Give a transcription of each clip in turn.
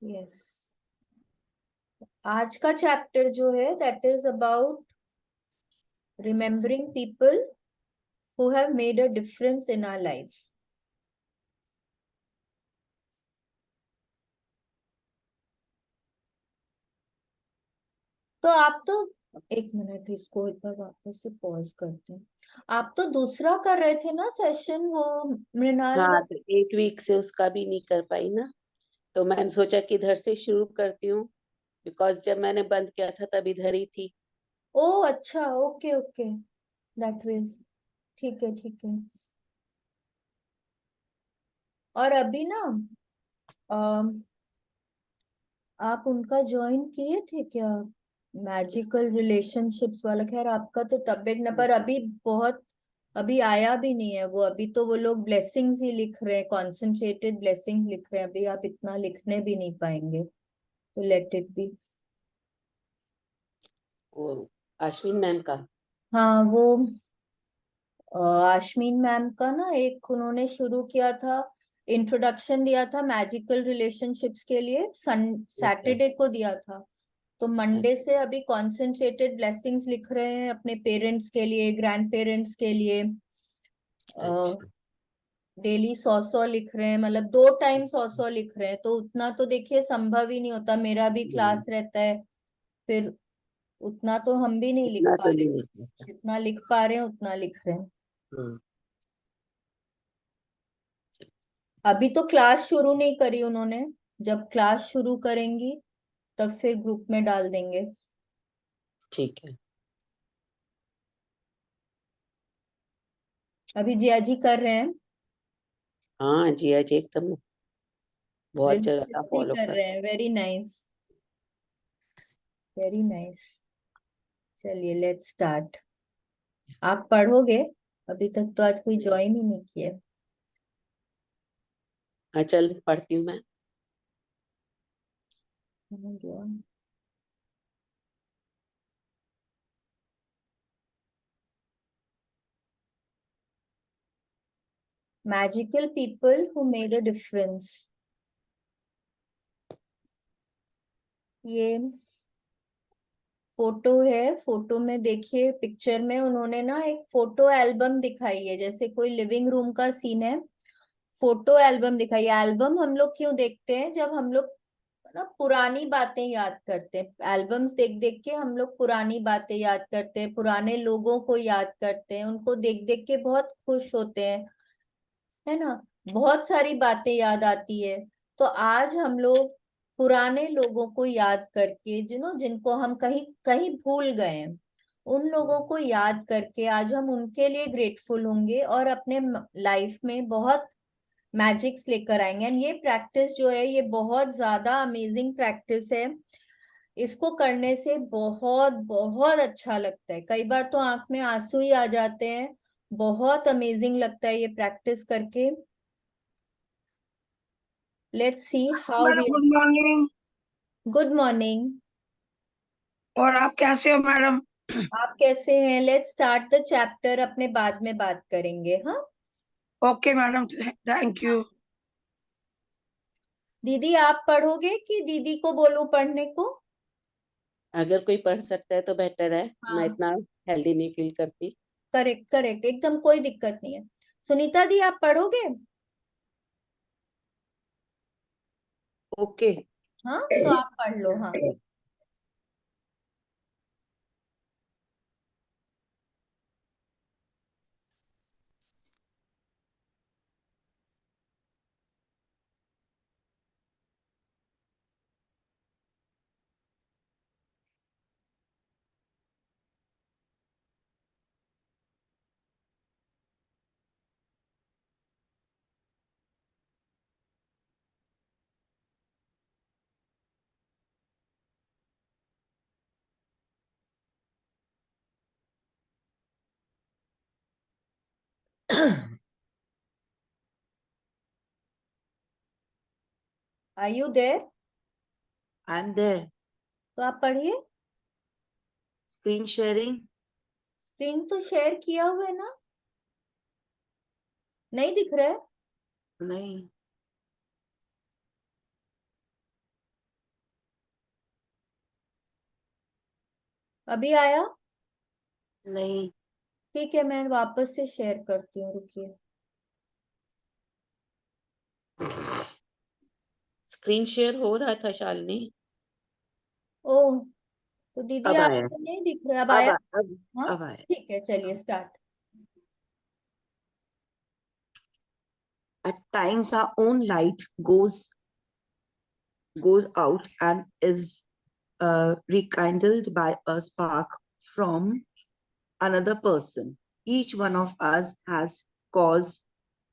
Yes, आज का chapter जो है that is about remembering people who have made a difference in our life. तो आप तो, एक मिनट इसको एक बार वापस से पॉज करते हैं। आप तो दूसरा कर रहे थे ना सेशन, वो मृणाल हाँ, तो 1 वीक से उसका भी नहीं कर पाई ना, तो मैंने सोचा कि इधर से शुरू करती हूँ, बिकॉज जब मैंने बंद किया था तब इधर ही थी। ओ अच्छा, ओके ओके, दैट मीन्स ठीक है ठीक है। और अभी ना आप उनका ज्वाइन किए थे क्या, मैजिकल रिलेशनशिप्स वाला? खैर आपका तो तबियत न, पर अभी बहुत, अभी आया भी नहीं है वो। अभी तो वो लोग ब्लेसिंग्स ही लिख रहे हैं, कॉन्सेंट्रेटेड ब्लेसिंग्स लिख रहे हैं। अभी आप इतना लिखने भी नहीं पाएंगे, तो लेट इट बी। वो अश्विन मैम का। हाँ वो आश्मीन मैम का ना, एक उन्होंने शुरू किया था, इंट्रोडक्शन दिया था मैजिकल रिलेशनशिप्स के लिए, अच्छा सैटरडे को दिया था। तो मंडे अच्छा से अभी कॉन्सेंट्रेटेड ब्लेसिंग्स लिख रहे हैं अपने पेरेंट्स के लिए, ग्रैंड पेरेंट्स के लिए। अच्छा। डेली 100 100 लिख रहे हैं, मतलब 2 टाइम 100 100 लिख रहे हैं। तो उतना तो देखिए संभव ही नहीं होता, मेरा भी नहीं, क्लास रहता है, फिर उतना तो हम भी नहीं लिख इतना पा तो रहे। नहीं होता। जितना लिख पा रहे हैं उतना लिख रहे हैं। हाँ, अभी तो क्लास शुरू नहीं करी उन्होंने, जब क्लास शुरू करेंगी तब फिर ग्रुप में डाल देंगे। ठीक है। अभी जिया जी कर रहे हैं, हाँ जी, आज एकदम बहुत ज्यादा रिलीजियसली फॉलो कर कर। रहे हैं। Very nice, very nice. चलिए लेट्स स्टार्ट। आप पढ़ोगे? अभी तक तो आज कोई ज्वाइन ही नहीं किया। हाँ चल पढ़ती हूँ मैं। Magical people who made a difference. ये फोटो है, फोटो में देखिए, पिक्चर में उन्होंने ना एक फोटो एल्बम दिखाई है, जैसे कोई लिविंग रूम का सीन है। फोटो एल्बम दिखाई है। एल्बम हम लोग क्यों देखते हैं? जब हम लोग ना पुरानी बातें याद करते हैं, एल्बम्स देख देख के हम लोग पुरानी बातें याद करते हैं, पुराने लोगों को याद करते हैं, उनको देख देख के बहुत खुश होते हैं, है ना? बहुत सारी बातें याद आती है। तो आज हम लोग पुराने लोगों को याद करके, जिनको हम कहीं कहीं भूल गए हैं, उन लोगों को याद करके आज हम उनके लिए ग्रेटफुल होंगे और अपने लाइफ में बहुत मैजिक्स लेकर आएंगे। एंड ये प्रैक्टिस जो है, ये बहुत ज्यादा अमेजिंग प्रैक्टिस है। इसको करने से बहुत बहुत अच्छा लगता है, कई बार तो आंख में आंसू ही आ जाते हैं। बहुत अमेजिंग लगता है ये प्रैक्टिस करके। Let's see how we. Madam good morning. Good morning. और आप कैसे हो मैडम? आप कैसे हैं? लेट्स स्टार्ट द चैप्टर, अपने बाद में बात करेंगे, हाँ? Okay madam, thank you. दीदी आप पढ़ोगे कि दीदी को बोलूं पढ़ने को? अगर कोई पढ़ सकता है तो बेटर है, मैं हाँ, इतना हेल्दी नहीं फील करती। करेक्ट करेक्ट, एकदम कोई दिक्कत नहीं है। सुनीता दी आप पढ़ोगे? ओके। हाँ तो आप पढ़ लो, हाँ। Are you there? I am there. तो आप पढ़िए। Screen sharing. स्क्रीन तो शेयर किया हुआ है ना? नहीं दिख रहा है? नहीं। अभी आया? नहीं, ठीक है, मैं वापस से शेयर करती हूँ, रुकिए। स्क्रीन शेयर हो रहा था शालिनी। ओह, तो दीदी अब आया। आपको नहीं दिख रहा? अब आया? हाँ, अब आया। ठीक है, चलिए start. At times, our own light goes out and is rekindled by a spark from another person. Each one of us has cause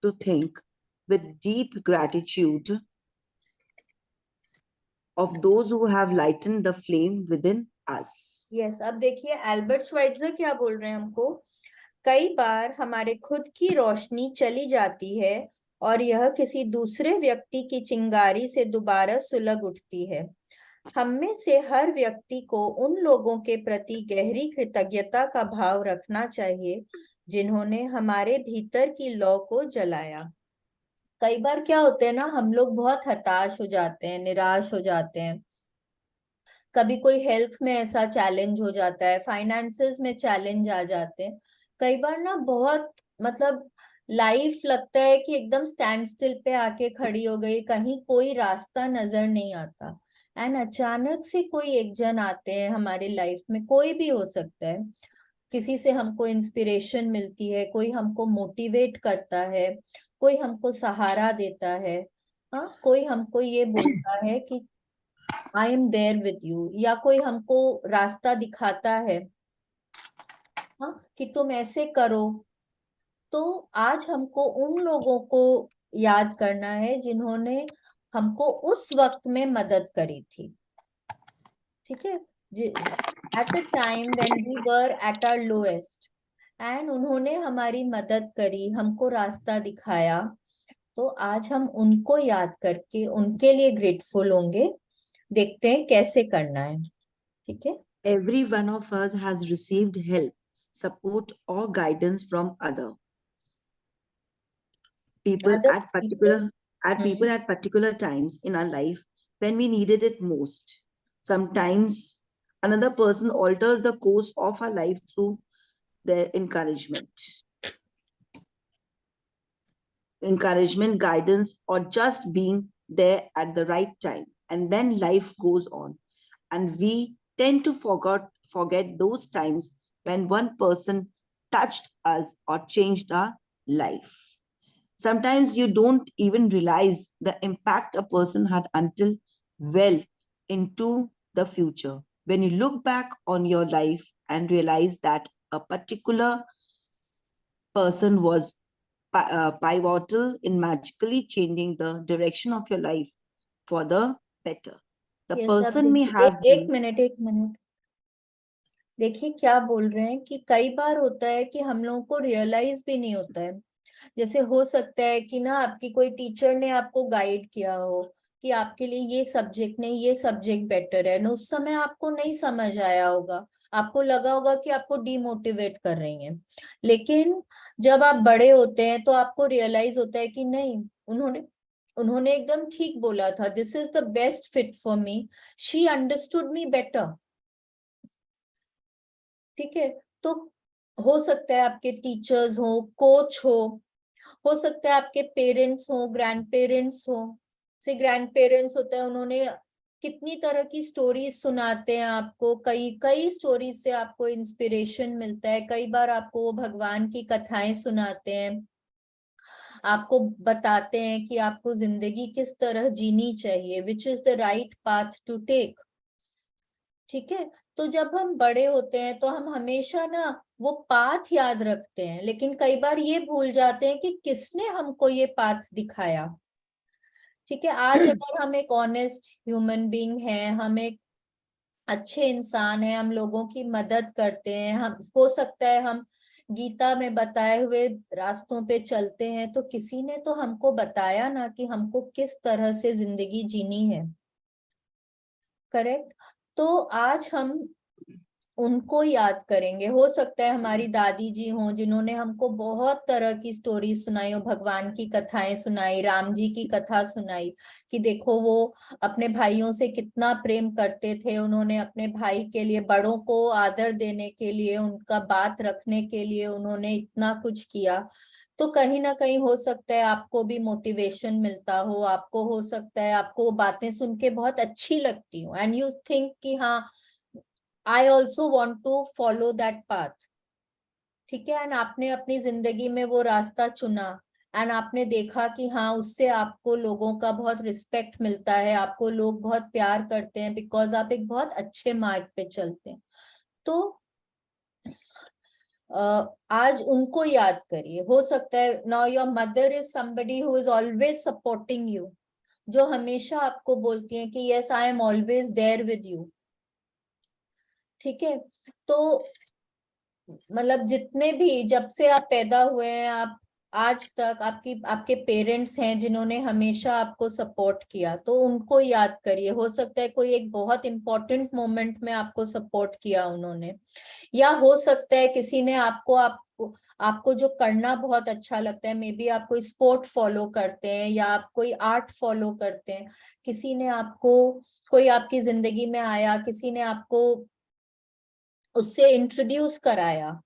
to think with deep gratitude of those who have lightened the flame within us. Yes, अब देखिए Albert श्वाइट्जर क्या बोल रहे हैं हमको। कई बार हमारे खुद की रोशनी चली जाती है और यह किसी दूसरे व्यक्ति की चिंगारी से दोबारा सुलग उठती है। हम में से हर व्यक्ति को उन लोगों के प्रति गहरी कृतज्ञता का भाव रखना चाहिए जिन्होंने हमारे भीतर की लौ को जलाया। कई बार क्या होते हैं ना, हम लोग बहुत हताश हो जाते हैं, निराश हो जाते हैं। कभी कोई हेल्थ में ऐसा चैलेंज हो जाता है, फाइनेंसेस में चैलेंज आ जाते हैं। कई बार ना बहुत मतलब लाइफ लगता है कि एकदम स्टैंड स्टिल पे आके खड़ी हो गई, कहीं कोई रास्ता नजर नहीं आता। एंड अचानक से कोई एक जन आते हैं हमारे लाइफ में, कोई भी हो सकता है। किसी से हमको इंस्पिरेशन मिलती है, कोई हमको मोटिवेट करता है, कोई हमको सहारा देता है। हाँ, कोई हमको ये बोलता है कि I am there with you, या कोई हमको रास्ता दिखाता है, हाँ, कि तुम ऐसे करो। तो आज हमको उन लोगों को याद करना है जिन्होंने हमको उस वक्त में मदद करी थी। ठीक है, at a time when we were at our lowest, and उन्होंने हमारी मदद करी, हमको रास्ता दिखाया। तो आज हम उनको याद करके उनके लिए ग्रेटफुल होंगे। देखते हैं कैसे करना है। ठीक है, Every one of us has received help, support, or guidance from other people other at people. particular times in our life when we needed it most. Sometimes another person alters the course of our life through their encouragement, guidance, or just being there at the right time. And then life goes on. And we tend to forget those times when one person touched us or changed our life. Sometimes you don't even realize the impact a person had until well into the future. When you look back on your life and realize that a particular person was pivotal in magically changing the direction of your life for the better. The Yes, person may अब have एक minute देखिए क्या बोल रहे हैं कि कई बार होता है कि हम लोगों को रियलाइज भी नहीं होता है। जैसे हो सकता है कि ना आपकी कोई टीचर ने आपको गाइड किया हो कि आपके लिए ये सब्जेक्ट नहीं, ये सब्जेक्ट बेटर है, ना उस समय आपको नहीं समझ आया होगा, आपको लगा होगा कि आपको डीमोटिवेट कर रही हैं। लेकिन जब आप बड़े होते हैं तो आपको रियलाइज होता है कि नहीं, उन्होंने उन्होंने एकदम ठीक बोला था, this is the best fit for me, she understood me better. ठीक है, तो हो सकता है आपके टीचर्स हो, कोच हो सकता है आपके पेरेंट्स हो, ग्रैंड पेरेंट्स हो। से ग्रैंड पेरेंट्स होता है, उन्होंने कितनी तरह की स्टोरीज सुनाते हैं आपको, कई कई स्टोरीज से आपको इंस्पिरेशन मिलता है। कई बार आपको वो भगवान की कथाएं सुनाते हैं, आपको बताते हैं कि आपको जिंदगी किस तरह जीनी चाहिए, which is the right path to take. ठीक है, तो जब हम बड़े होते हैं तो हम हमेशा ना वो पाथ याद रखते हैं, लेकिन कई बार ये भूल जाते हैं कि किसने हमको ये पाथ दिखाया। ठीक है, आज अगर हम एक ऑनेस्ट ह्यूमन बीइंग हैं, हम एक अच्छे इंसान हैं, हम लोगों की मदद करते हैं, हम हो सकता है हम गीता में बताए हुए रास्तों पे चलते हैं, तो किसी ने तो हमको बताया ना कि हमको किस तरह से जिंदगी जीनी है। करेक्ट। तो आज हम उनको याद करेंगे। हो सकता है हमारी दादी जी हों जिन्होंने हमको बहुत तरह की स्टोरी सुनाई हो, भगवान की कथाएं सुनाई, राम जी की कथा सुनाई कि देखो वो अपने भाइयों से कितना प्रेम करते थे, उन्होंने अपने भाई के लिए, बड़ों को आदर देने के लिए, उनका बात रखने के लिए उन्होंने इतना कुछ किया। तो कहीं ना कहीं हो सकता है आपको भी मोटिवेशन मिलता हो, आपको हो सकता है आपको वो बातें सुन के बहुत अच्छी लगती हो एंड यू थिंक कि हाँ I also want to follow that path. ठीक है, एंड आपने अपनी जिंदगी में वो रास्ता चुना एंड आपने देखा कि हाँ उससे आपको लोगों का बहुत रिस्पेक्ट मिलता है, आपको लोग बहुत प्यार करते हैं बिकॉज आप एक बहुत अच्छे मार्ग पे चलते हैं। तो आज उनको याद करिए। हो सकता है now your mother is somebody who is always supporting you, जो हमेशा आपको बोलती है कि yes I am always there with you. ठीक है, तो मतलब जितने भी, जब से आप पैदा हुए हैं आप आज तक, आपके पेरेंट्स हैं जिन्होंने हमेशा आपको सपोर्ट किया, तो उनको याद करिए। हो सकता है कोई एक बहुत इंपॉर्टेंट मोमेंट में आपको सपोर्ट किया उन्होंने, या हो सकता है किसी ने आपको जो करना बहुत अच्छा लगता है, मे बी आप कोई स्पोर्ट फॉलो करते हैं या आप कोई आर्ट फॉलो करते हैं, किसी ने आपको, कोई आपकी जिंदगी में आया, किसी ने आपको उससे इंट्रोड्यूस कराया,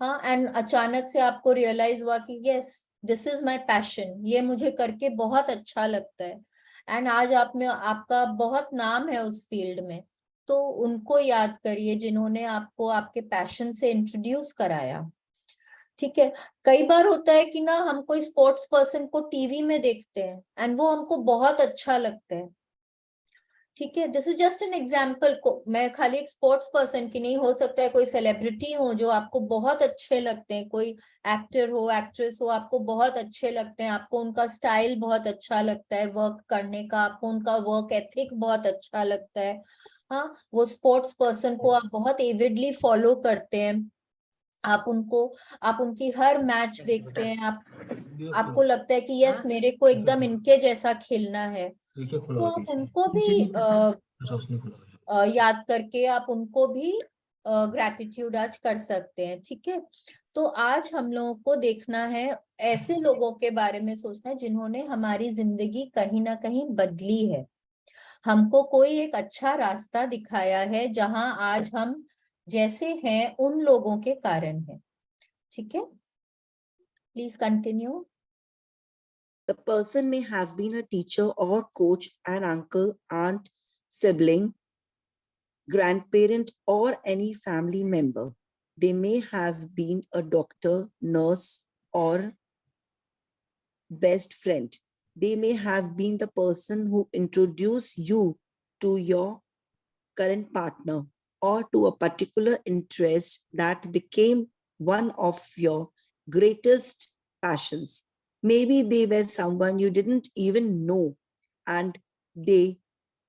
हाँ, एंड अचानक से आपको रियलाइज हुआ कि yes this is my passion, ये मुझे करके बहुत अच्छा लगता है, एंड आज आप में आपका बहुत नाम है उस फील्ड में। तो उनको याद करिए जिन्होंने आपको आपके पैशन से इंट्रोड्यूस कराया। ठीक है, कई बार होता है कि ना हम कोई स्पोर्ट्स पर्सन को टीवी में देखते हैं एंड वो हमको बहुत अच्छा लगता है। ठीक है, this is just an example को, मैं खाली एक स्पोर्ट्स पर्सन की नहीं, हो सकता है कोई सेलिब्रिटी हो जो आपको बहुत अच्छे लगते हैं, कोई एक्टर हो, एक्ट्रेस हो, आपको बहुत अच्छे लगते हैं, आपको उनका स्टाइल बहुत अच्छा लगता है वर्क करने का, आपको उनका वर्क एथिक बहुत अच्छा लगता है। हाँ, वो स्पोर्ट्स पर्सन को आप बहुत एविडली फॉलो करते हैं, आप उनकी हर मैच देखते हैं, आपको लगता है कि यस मेरे को एकदम इनके जैसा खेलना है। तो आप उनको भी याद करके आप उनको भी ग्रैटिट्यूड आज कर सकते हैं। ठीक है, तो आज हम लोगों को देखना है, ऐसे लोगों के बारे में सोचना है जिन्होंने हमारी जिंदगी कहीं ना कहीं बदली है, हमको कोई एक अच्छा रास्ता दिखाया है जहां आज हम जैसे हैं उन लोगों के कारण है। ठीक है, please continue. The person may have been a teacher or coach, an uncle, aunt, sibling, grandparent, or any family member. They may have been a doctor, nurse, or best friend. They may have been the person who introduced you to your current partner or to a particular interest that became one of your greatest passions. Maybe they were someone you didn't even know and they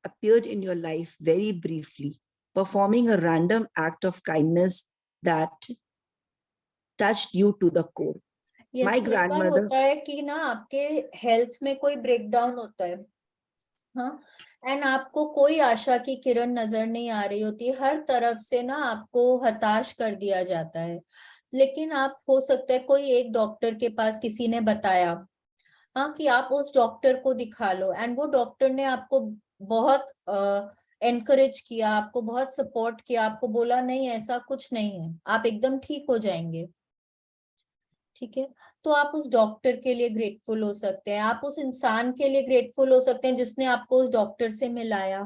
appeared in your life very briefly, performing a random act of kindness that touched you to the core. Yes, My कई बार grandmother. होता है कि ना आपके health में कोई breakdown होता है, हाँ, एंड आपको कोई आशा की किरण नजर नहीं आ रही होती, हर तरफ से ना आपको हताश कर दिया जाता है, लेकिन आप, हो सकता है कोई एक डॉक्टर के पास किसी ने बताया, हाँ, कि आप उस डॉक्टर को दिखा लो, एंड वो डॉक्टर ने आपको बहुत एनकरेज किया, आपको बहुत सपोर्ट किया, आपको बोला नहीं ऐसा कुछ नहीं है, आप एकदम ठीक हो जाएंगे। ठीक है, तो आप उस डॉक्टर के लिए ग्रेटफुल हो सकते हैं, आप उस इंसान के लिए ग्रेटफुल हो सकते हैं जिसने आपको उस डॉक्टर से मिलाया।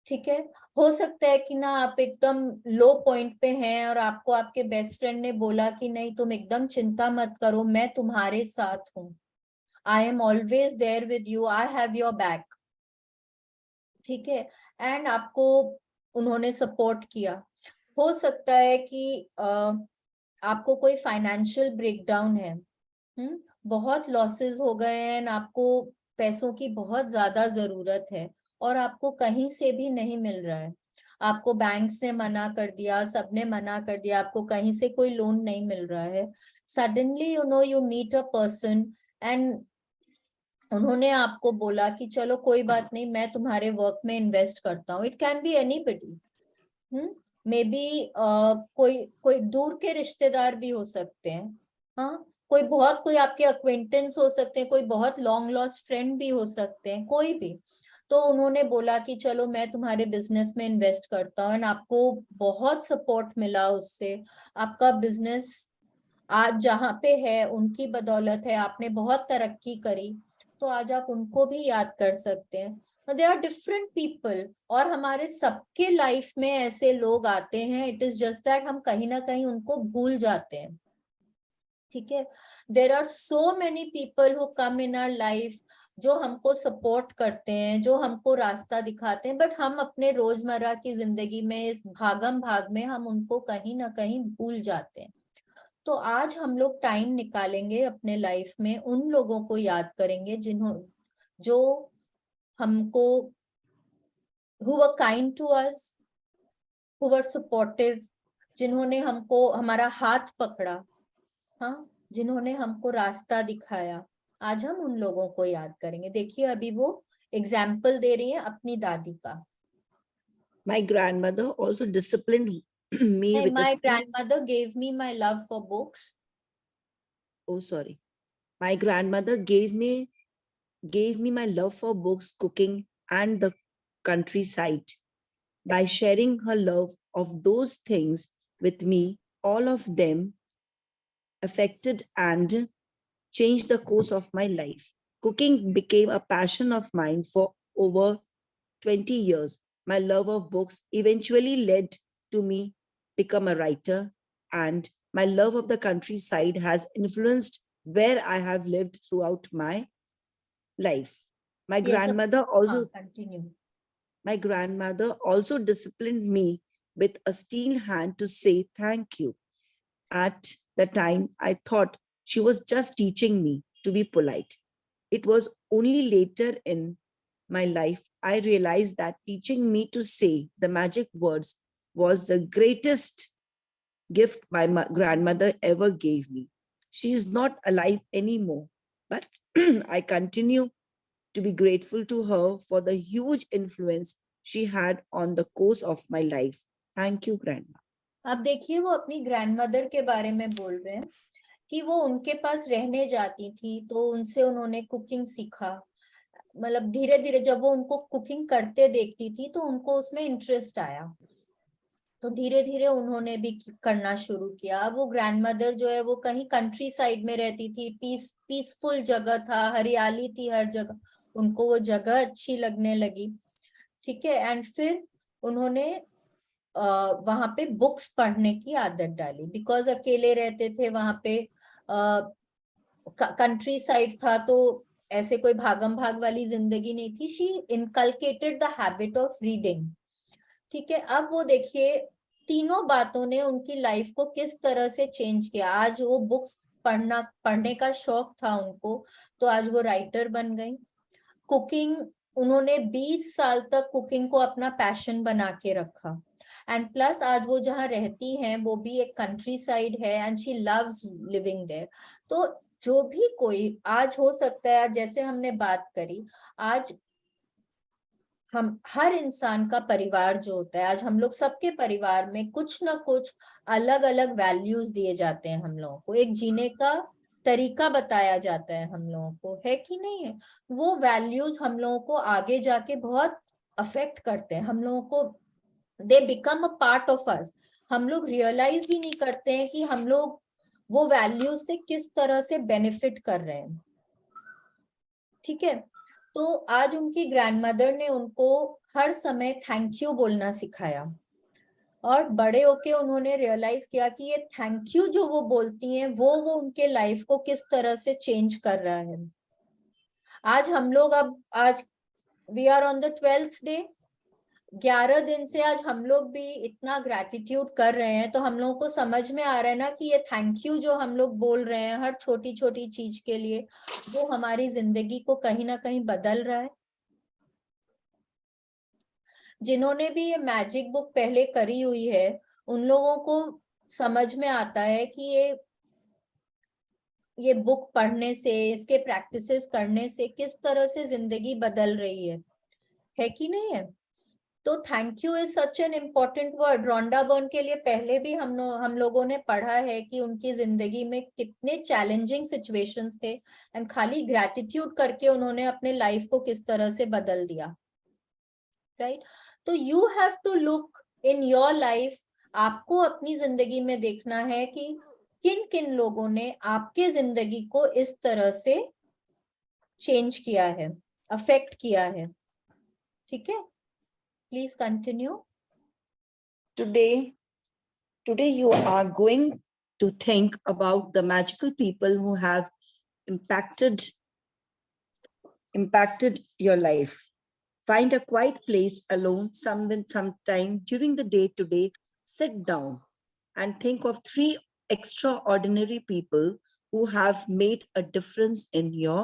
ठीक है, हो सकता है कि ना आप एकदम लो पॉइंट पे हैं और आपको आपके बेस्ट फ्रेंड ने बोला कि नहीं तुम एकदम चिंता मत करो, मैं तुम्हारे साथ हूँ, I am always there with you, I have your back. ठीक है, एंड आपको उन्होंने सपोर्ट किया। हो सकता है कि आपको कोई फाइनेंशियल ब्रेकडाउन है, बहुत लॉसेस हो गए हैं, आपको पैसों की बहुत ज्यादा जरूरत है और आपको कहीं से भी नहीं मिल रहा है, आपको बैंक्स ने मना कर दिया, सबने मना कर दिया, आपको कहीं से कोई लोन नहीं मिल रहा है। Suddenly you meet a person and उन्होंने आपको बोला कि चलो कोई बात नहीं, मैं तुम्हारे वर्क में इन्वेस्ट करता हूँ, it can be anybody. May be कोई कोई दूर के रिश्तेदार भी हो सकते हैं, हाँ, कोई आपके अक्वेंटेंस हो सकते हैं, कोई बहुत लॉन्ग लॉस्ट फ्रेंड भी हो सकते हैं, कोई भी। तो उन्होंने बोला कि चलो मैं तुम्हारे बिजनेस में इन्वेस्ट करता हूँ, एंड आपको बहुत सपोर्ट मिला उससे। आपका बिजनेस आज जहाँ पे है उनकी बदौलत है, आपने बहुत तरक्की करी। तो आज आप उनको भी याद कर सकते हैं। देयर आर डिफरेंट पीपल, और हमारे सबके लाइफ में ऐसे लोग आते हैं। इट इज जस्ट दैट हम कहीं ना कहीं उनको भूल जाते हैं, ठीक है। There are so many people who come in our life, जो हमको सपोर्ट करते हैं, जो हमको रास्ता दिखाते हैं, बट हम अपने रोजमर्रा की जिंदगी में, इस भागम भाग में, हम उनको कहीं ना कहीं भूल जाते हैं। तो आज हम लोग टाइम निकालेंगे अपने लाइफ में, उन लोगों को याद करेंगे जो हमको, who were kind to us, who were supportive, जिन्होंने हमको हमारा हाथ पकड़ा, हाँ, जिन्होंने हमको रास्ता दिखाया। आज हम उन लोगों को याद करेंगे। देखिए अभी वो एग्जाम्पल दे रही है अपनी दादी का। My grandmother also disciplined me with a My steel. grandmother gave me my love for books. Oh, sorry. My grandmother gave me my love for books, cooking, and the countryside. By sharing her love of those things with me, all of them affected and changed the course of my life. Cooking became a passion of mine for over 20 years. My love of books eventually led to me become a writer, and my love of the countryside has influenced where I have lived throughout my life. My Yes, grandmother also continue. my grandmother also disciplined me with a steel hand to say thank you. At the time, I thought she was just teaching me to be polite. It was only later in my life I realized that teaching me to say the magic words was the greatest gift my grandmother ever gave me. She is not alive anymore, but I continue to be grateful to her for the huge influence she had on the course of my life. Thank you, Grandma. अब देखिए वो अपनी grandmother के बारे में बोल रहे हैं कि वो उनके पास रहने जाती थी, तो उनसे उन्होंने कुकिंग सीखा। मतलब धीरे धीरे जब वो उनको कुकिंग करते देखती थी तो उनको उसमें इंटरेस्ट आया, तो धीरे धीरे उन्होंने भी करना शुरू किया। अब वो ग्रैंडमदर जो है वो कहीं कंट्री साइड में रहती थी, पीसफुल जगह था, हरियाली थी हर जगह, उनको वो जगह अच्छी लगने लगी, ठीक है। एंड फिर उन्होंने वहां पे बुक्स पढ़ने की आदत डाली, बिकॉज अकेले रहते थे वहां पे, कंट्री साइड था, तो ऐसे कोई भागम भाग वाली जिंदगी नहीं थी। She inculcated the habit of reading, ठीक है। अब वो देखिए तीनों बातों ने उनकी लाइफ को किस तरह से चेंज किया। आज वो बुक्स पढ़ने का शौक था उनको, तो आज वो राइटर बन गई। कुकिंग, उन्होंने 20 साल तक कुकिंग को अपना पैशन बना के रखा। एंड प्लस आज वो जहाँ रहती हैं वो भी एक कंट्री साइड है, and she loves living there. तो जो भी कोई आज हो सकता है, जैसे हमने बात करी, आज हम हर इंसान का परिवार जो होता है, आज हम लोग सबके परिवार में कुछ ना कुछ अलग अलग वैल्यूज दिए जाते हैं। हम लोगों को एक जीने का तरीका बताया जाता है हम लोगों को, है कि नहीं है। वो वैल्यूज हम लोगों को आगे जाके बहुत अफेक्ट करते हैं हम लोगों को, they become a part of us. हम लोग रियलाइज भी नहीं करते हैं कि हम लोग वो वैल्यूज से किस तरह से बेनिफिट कर रहे हैं, ठीक है। तो आज उनकी ग्रैंडमदर ने उनको हर समय थैंक यू बोलना सिखाया, और बड़े होके उन्होंने रियलाइज किया कि ये थैंक यू जो वो बोलती हैं वो उनके लाइफ को किस तरह से चेंज कर रहा है। आज हम लोग, अब आज we are on the 12th day, 11 दिन से आज हम लोग भी इतना ग्रैटिट्यूड कर रहे हैं, तो हम लोगों को समझ में आ रहा है ना कि ये थैंक यू जो हम लोग बोल रहे हैं हर छोटी छोटी चीज के लिए, वो हमारी जिंदगी को कहीं ना कहीं बदल रहा है। जिन्होंने भी ये मैजिक बुक पहले करी हुई है, उन लोगों को समझ में आता है कि ये बुक पढ़ने से, इसके प्रैक्टिसेस करने से किस तरह से जिंदगी बदल रही है कि नहीं है। तो thank you is such an important word. Rhonda Byrne के लिए पहले भी हम लोगों ने पढ़ा है कि उनकी जिंदगी में कितने चैलेंजिंग सिचुएशंस थे, एंड खाली ग्रैटिट्यूड करके उन्होंने अपने लाइफ को किस तरह से बदल दिया, राइट। तो you have to look in your life, आपको अपनी जिंदगी में देखना है कि किन किन लोगों ने आपके जिंदगी को इस तरह से चेंज किया है, अफेक्ट किया है, ठीक है। Please continue. Today you are going to think about the magical people who have impacted your life. Find a quiet place alone, sometime during the day today. Sit down and think of 3 extraordinary people who have made a difference in your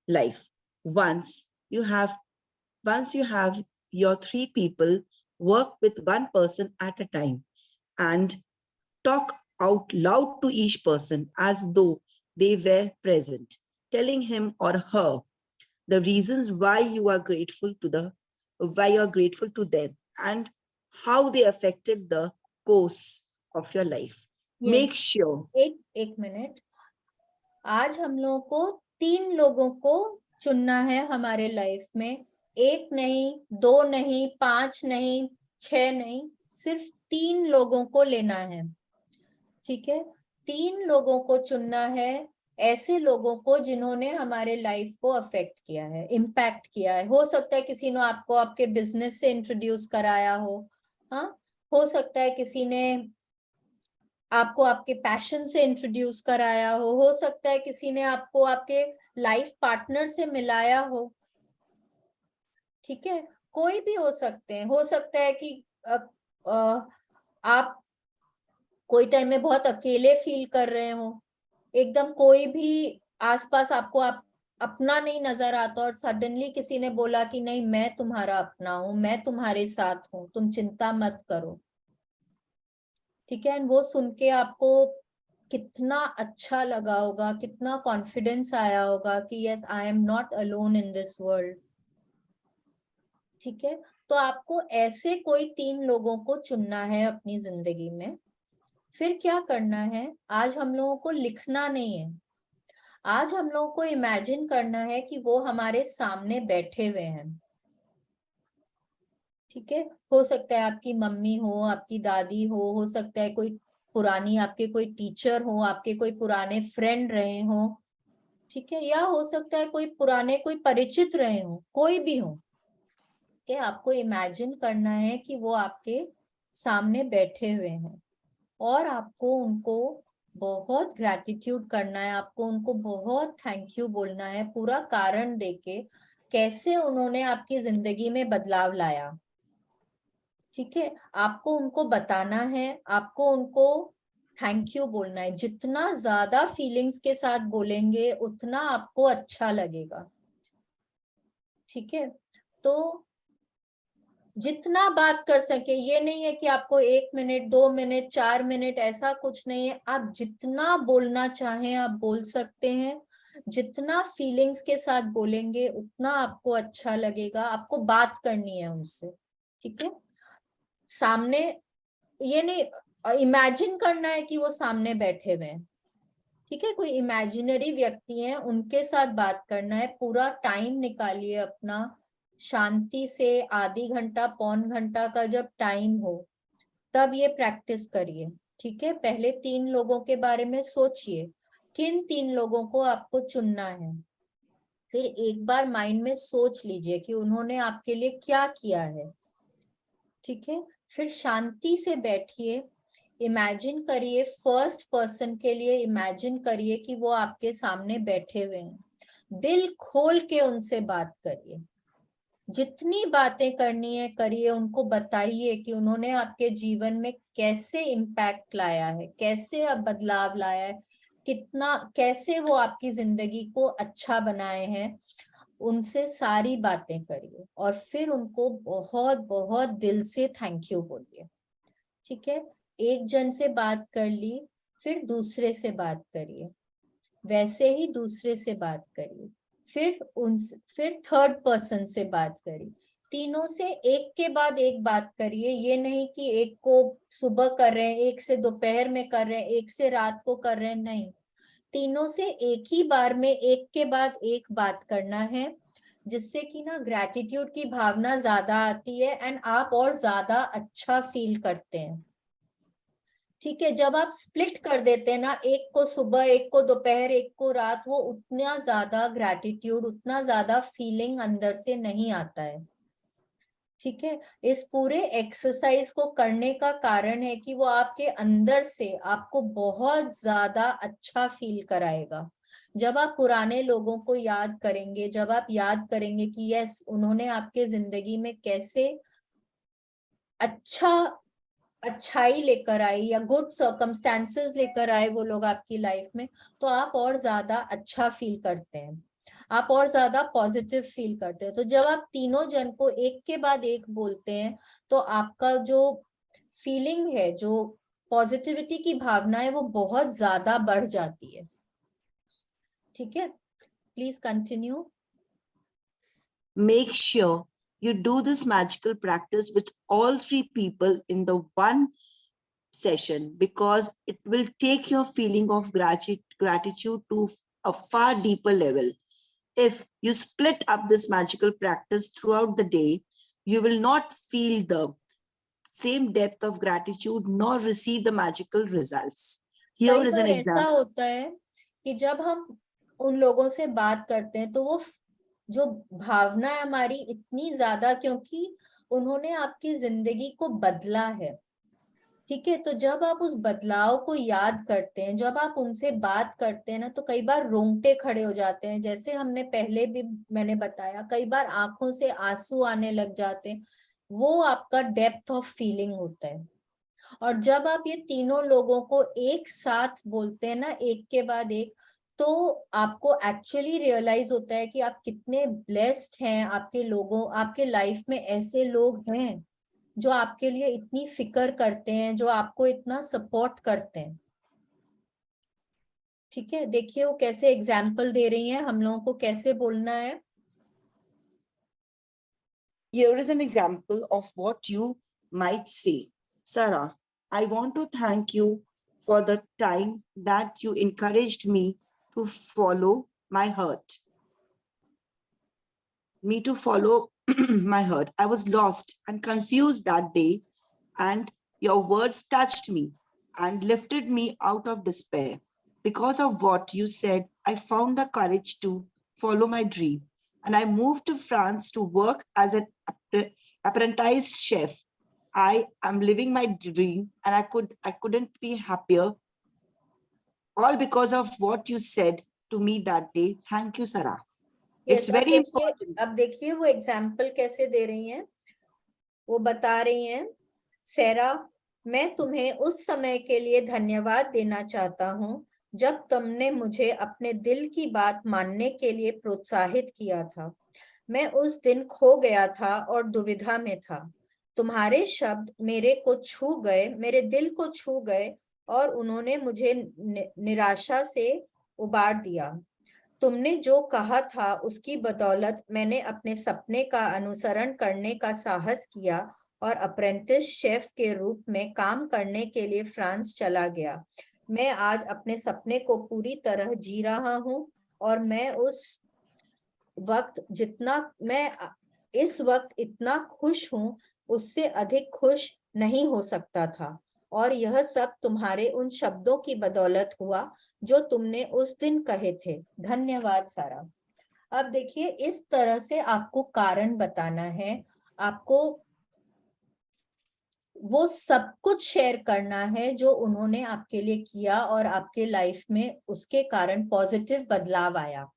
life. Once you have your 3 people, work with one person at a time and talk out loud to each person as though they were present, telling him or her the reasons why you are grateful to them and how they affected the course of your life. Yes. Make sure एक minute, आज हम लोगों को 3 लोगों को चुनना है हमारे लाइफ में। 1 नहीं, 2 नहीं, 5 नहीं, 6 नहीं, सिर्फ 3 लोगों को लेना है, ठीक है। 3 लोगों को चुनना है, ऐसे लोगों को जिन्होंने हमारे लाइफ को अफेक्ट किया है, इम्पैक्ट किया है। हो सकता है किसी ने आपको आपके बिजनेस से इंट्रोड्यूस कराया हो, हाँ, हो सकता है किसी ने आपको आपके पैशन से इंट्रोड्यूस कराया हो सकता है किसी ने आपको आपके लाइफ पार्टनर से मिलाया हो, ठीक है। कोई भी हो सकते हैं। हो सकता है कि आप कोई टाइम में बहुत अकेले फील कर रहे हो, एकदम कोई भी आसपास आपको अपना नहीं नजर आता, और सडनली किसी ने बोला कि नहीं, मैं तुम्हारा अपना हूं, मैं तुम्हारे साथ हूं, तुम चिंता मत करो, ठीक है। एंड वो सुन के आपको कितना अच्छा लगा होगा, कितना कॉन्फिडेंस आया होगा कि yes, I am not alone in this world, ठीक है। तो आपको ऐसे कोई 3 लोगों को चुनना है अपनी जिंदगी में। फिर क्या करना है, आज हम लोगों को लिखना नहीं है, आज हम लोगों को इमेजिन करना है कि वो हमारे सामने बैठे हुए हैं, ठीक है। हो सकता है आपकी मम्मी हो, आपकी दादी हो सकता है कोई पुरानी आपके कोई टीचर हो, आपके कोई पुराने फ्रेंड रहे हो, ठीक है, या हो सकता है कोई पुराने कोई परिचित रहे हो, कोई भी हो, कि आपको इमेजिन करना है कि वो आपके सामने बैठे हुए हैं, और आपको उनको बहुत ग्रैटिट्यूड करना है, आपको उनको बहुत थैंक यू बोलना है, पूरा कारण देके कैसे उन्होंने आपकी जिंदगी में बदलाव लाया, ठीक है। आपको उनको बताना है, आपको उनको थैंक यू बोलना है। जितना ज्यादा फीलिंग्स के साथ बोलेंगे उतना आपको अच्छा लगेगा, ठीक है। तो जितना बात कर सके, ये नहीं है कि आपको 1 मिनट, 2 मिनट, 4 मिनट, ऐसा कुछ नहीं है। आप जितना बोलना चाहें आप बोल सकते हैं। जितना फीलिंग्स के साथ बोलेंगे उतना आपको अच्छा लगेगा। आपको बात करनी है उनसे, ठीक है। सामने, ये नहीं, इमेजिन करना है कि वो सामने बैठे हुए हैं, ठीक है। कोई इमेजिनरी व्यक्ति है, उनके साथ बात करना है। पूरा टाइम निकालिए अपना, शांति से, आधी घंटा, पौन घंटा का जब टाइम हो तब ये प्रैक्टिस करिए, ठीक है। पहले 3 लोगों के बारे में सोचिए, किन 3 लोगों को आपको चुनना है। फिर एक बार माइंड में सोच लीजिए कि उन्होंने आपके लिए क्या किया है, ठीक है। फिर शांति से बैठिए, इमेजिन करिए, फर्स्ट पर्सन के लिए इमेजिन करिए कि वो आपके सामने बैठे हुए हैं। दिल खोल के उनसे बात करिए, जितनी बातें करनी है करिए, उनको बताइए कि उन्होंने आपके जीवन में कैसे इम्पैक्ट लाया है, कैसे अब बदलाव लाया है, कितना, कैसे वो आपकी जिंदगी को अच्छा बनाए हैं। उनसे सारी बातें करिए और फिर उनको बहुत बहुत दिल से थैंक यू बोलिए, ठीक है। एक जन से बात कर ली, फिर दूसरे से बात करिए, वैसे ही दूसरे से बात करिए, फिर थर्ड पर्सन से बात करिए, तीनों से एक के बाद एक बात करिए। ये नहीं कि एक को सुबह कर रहे हैं, एक से दोपहर में कर रहे हैं, एक से रात को कर रहे हैं, नहीं, तीनों से एक ही बार में एक के बाद एक बात करना है, जिससे कि ना ग्रैटिट्यूड की भावना ज्यादा आती है एंड आप और ज्यादा अच्छा फील करते हैं। ठीक है, जब आप स्प्लिट कर देते हैं ना, एक को सुबह, एक को दोपहर, एक को रात, वो उतना ज्यादा ग्रैटिट्यूड, उतना ज्यादा फीलिंग अंदर से नहीं आता है। ठीक है, इस पूरे एक्सरसाइज को करने का कारण है कि वो आपके अंदर से आपको बहुत ज्यादा अच्छा फील कराएगा। जब आप पुराने लोगों को याद करेंगे, जब आप याद करेंगे कि यस, उन्होंने आपके जिंदगी में कैसे अच्छाई लेकर आए या गुड सर्कमस्टेंसेस लेकर आए वो लोग आपकी लाइफ में, तो आप और ज्यादा अच्छा फील करते हैं, आप और ज्यादा पॉजिटिव फील करते हो। तो जब आप तीनों जन को एक के बाद एक बोलते हैं, तो आपका जो फीलिंग है, जो पॉजिटिविटी की भावना है, वो बहुत ज्यादा बढ़ जाती है। ठीक है, please continue. Make sure you do this magical practice with all three people in the one session, because it will take your feeling of gratitude to a far deeper level. If you split up this magical practice throughout the day, you will not feel the same depth of gratitude nor receive the magical results. Here कई is an बार ऐसा example. होता है कि जब हम उन लोगों से बात करते हैं, तो वो जो भावना है हमारी इतनी ज्यादा, क्योंकि उन्होंने आपकी जिंदगी को बदला है। ठीक है, तो जब आप उस बदलाव को याद करते हैं, जब आप उनसे बात करते हैं ना, तो कई बार रोंगटे खड़े हो जाते हैं। जैसे हमने पहले भी मैंने बताया, कई बार आंखों से आंसू आने लग जाते हैं। वो आपका डेप्थ ऑफ फीलिंग होता है। और जब आप ये तीनों लोगों को एक साथ बोलते हैं ना, एक के बाद एक, तो आपको एक्चुअली रियलाइज होता है कि आप कितने ब्लेस्ड हैं। आपके लाइफ में ऐसे लोग हैं जो आपके लिए इतनी फिक्र करते हैं, जो आपको इतना सपोर्ट करते हैं। ठीक है, देखिए वो कैसे एग्जाम्पल दे रही हैं हम लोगों को कैसे बोलना है। Here is an example of what you might say. Sarah, I want to thank you for the time that you encouraged me to follow my heart. My heart. I was lost and confused that day, and your words touched me and lifted me out of despair. Because of what you said, I found the courage to follow my dream, and I moved to France to work as an apprentice chef. I am living my dream, and I couldn't be happier, all because of what you said to me that day. Thank you, Sarah. It's very important. अब देखिए वो example कैसे दे रही हैं। वो बता रही हैं, सेरा, मैं तुम्हें उस समय के लिए धन्यवाद देना चाहता हूँ जब तुमने मुझे अपने दिल की बात मानने के लिए प्रोत्साहित किया था। मैं उस दिन खो गया था और दुविधा में था। तुम्हारे शब्द मेरे दिल को छू गए और उन्होंने मुझे निराशा से उबार दिया। तुमने जो कहा था उसकी बदौलत मैंने अपने सपने का अनुसरण करने का साहस किया और अप्रेंटिस शेफ के रूप में काम करने के लिए फ्रांस चला गया। मैं आज अपने सपने को पूरी तरह जी रहा हूँ और मैं इस वक्त इतना खुश हूँ, उससे अधिक खुश नहीं हो सकता था। और यह सब तुम्हारे उन शब्दों की बदौलत हुआ जो तुमने उस दिन कहे थे। धन्यवाद सारा। अब देखिए, इस तरह से आपको कारण बताना है, आपको वो सब कुछ शेयर करना है जो उन्होंने आपके लिए किया और आपके लाइफ में उसके कारण पॉजिटिव बदलाव आया।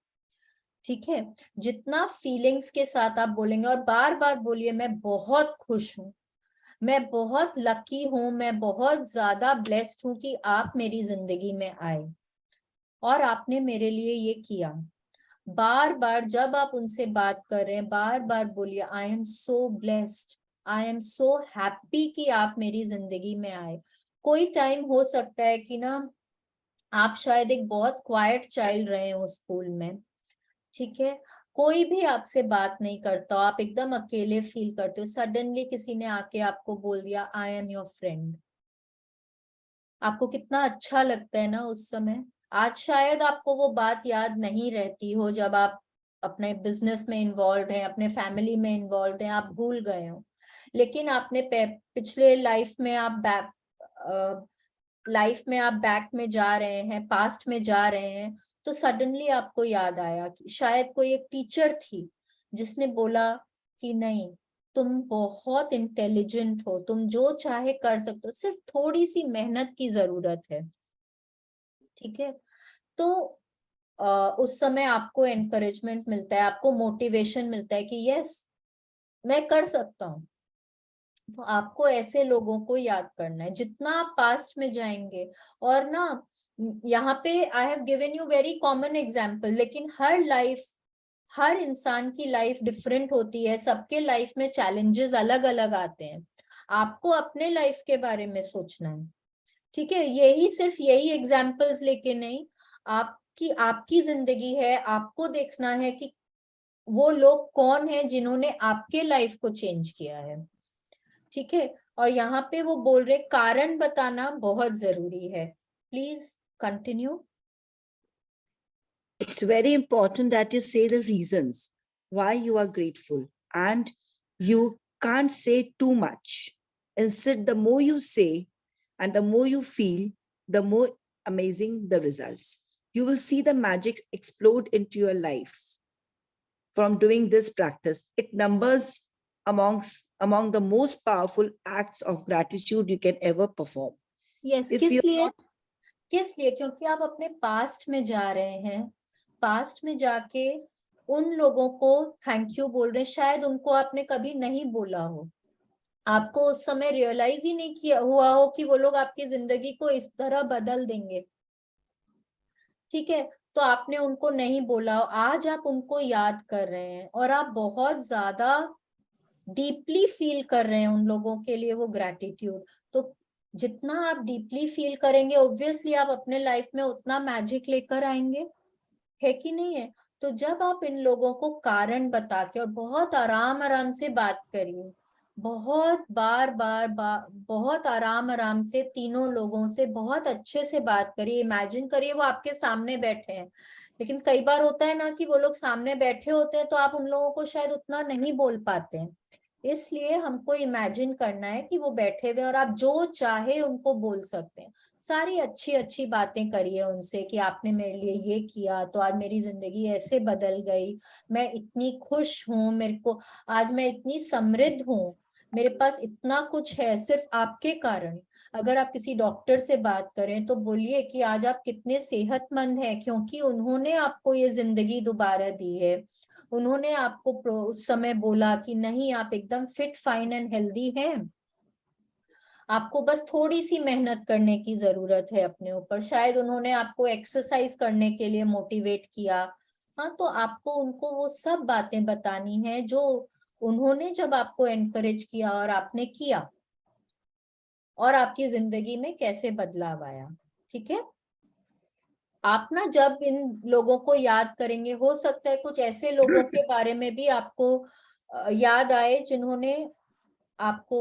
ठीक है, जितना फीलिंग्स के साथ आप बोलेंगे, और बार बार बोलिए, मैं बहुत खुश हूँ, मैं बहुत लकी हूँ, मैं बहुत ज्यादा ब्लेस्ड हूँ कि आप मेरी जिंदगी में आए और आपने मेरे लिए ये किया। बार बार जब आप उनसे बात कर रहे हैं, बार बार बोलिए, आई am so blessed, I am so happy कि आप मेरी जिंदगी में आए। कोई टाइम हो सकता है कि ना आप शायद एक बहुत क्वाइट चाइल्ड रहे हो स्कूल में। ठीक है, कोई भी आपसे बात नहीं करता हो, आप एकदम अकेले फील करते हो, सडनली किसी ने आके आपको बोल दिया आई एम योर फ्रेंड, आपको कितना अच्छा लगता है ना उस समय। आज शायद आपको वो बात याद नहीं रहती हो, जब आप अपने बिजनेस में इन्वॉल्व हैं, अपने फैमिली में इन्वॉल्व हैं, आप भूल गए हो, लेकिन आपने पिछले लाइफ में आप बैक में जा रहे हैं, पास्ट में जा रहे हैं, तो सडनली आपको याद आया कि शायद कोई एक टीचर थी जिसने बोला कि नहीं, तुम बहुत इंटेलिजेंट हो, तुम जो चाहे कर सकते हो, सिर्फ थोड़ी सी मेहनत की जरूरत है। ठीक है, तो उस समय आपको एनकरेजमेंट मिलता है, आपको मोटिवेशन मिलता है कि यस, मैं कर सकता हूँ। तो आपको ऐसे लोगों को याद करना है जितना आप पास्ट में जाएंगे। और ना, यहाँ पे I have given you very common example, लेकिन हर इंसान की लाइफ डिफरेंट होती है, सबके लाइफ में चैलेंजेस अलग अलग आते हैं। आपको अपने लाइफ के बारे में सोचना है, ठीक है, यही एग्जाम्पल्स लेके नहीं, आपकी जिंदगी है, आपको देखना है कि वो लोग कौन है जिन्होंने आपके लाइफ को चेंज किया है। ठीक है, और यहाँ पे वो बोल रहे कारण बताना बहुत जरूरी है। Please continue. It's very important that you say the reasons why you are grateful, and you can't say too much. Instead, the more you say and the more you feel, the more amazing the results. You will see the magic explode into your life from doing this practice. It numbers among the most powerful acts of gratitude you can ever perform. Yes, If you're किस लिए? क्योंकि आप अपने past में जा रहे हैं, past में जाके उन लोगों को थैंक यू बोल रहे हैं, शायद उनको आपने कभी नहीं बोला हो, आपको उस समय रियलाइज ही नहीं किया हुआ हो कि वो लोग आपकी जिंदगी को इस तरह बदल देंगे। ठीक है, तो आपने उनको नहीं बोला, आज आप उनको याद कर रहे हैं और आप बहुत ज्यादा डीपली फील कर रहे हैं उन लोगों के लिए वो ग्रैटिट्यूड। तो जितना आप डीपली फील करेंगे, ऑब्वियसली आप अपने लाइफ में उतना मैजिक लेकर आएंगे, है कि नहीं है? तो जब आप इन लोगों को कारण बता के, और बहुत आराम आराम से बात करिए, बहुत बहुत आराम से तीनों लोगों से बहुत अच्छे से बात करिए। इमेजिन करिए वो आपके सामने बैठे हैं, लेकिन कई बार होता है ना कि वो लोग सामने बैठे होते हैं तो आप उन लोगों को शायद उतना नहीं बोल पाते हैं, इसलिए हमको इमेजिन करना है कि वो बैठे हुए और आप जो चाहे उनको बोल सकते हैं। सारी अच्छी अच्छी बातें करिए उनसे कि आपने मेरे लिए ये किया तो आज मेरी जिंदगी ऐसे बदल गई, मैं इतनी खुश हूँ, मेरे को आज मैं इतनी समृद्ध हूँ, मेरे पास इतना कुछ है सिर्फ आपके कारण। अगर आप किसी डॉक्टर से बात करें तो बोलिए कि आज आप कितने सेहतमंद हैं, क्योंकि उन्होंने आपको ये जिंदगी दोबारा दी है। उन्होंने आपको उस समय बोला कि नहीं, आप एकदम फिट फाइन एंड हेल्दी हैं, आपको बस थोड़ी सी मेहनत करने की जरूरत है अपने ऊपर। शायद उन्होंने आपको एक्सरसाइज करने के लिए मोटिवेट किया। हाँ, तो आपको उनको वो सब बातें बतानी है जो उन्होंने जब आपको एनकरेज किया और आपने किया, और आपकी जिंदगी में कैसे बदलाव आया। ठीक है, आप ना जब इन लोगों को याद करेंगे, हो सकता है कुछ ऐसे लोगों के बारे में भी आपको याद आए जिन्होंने आपको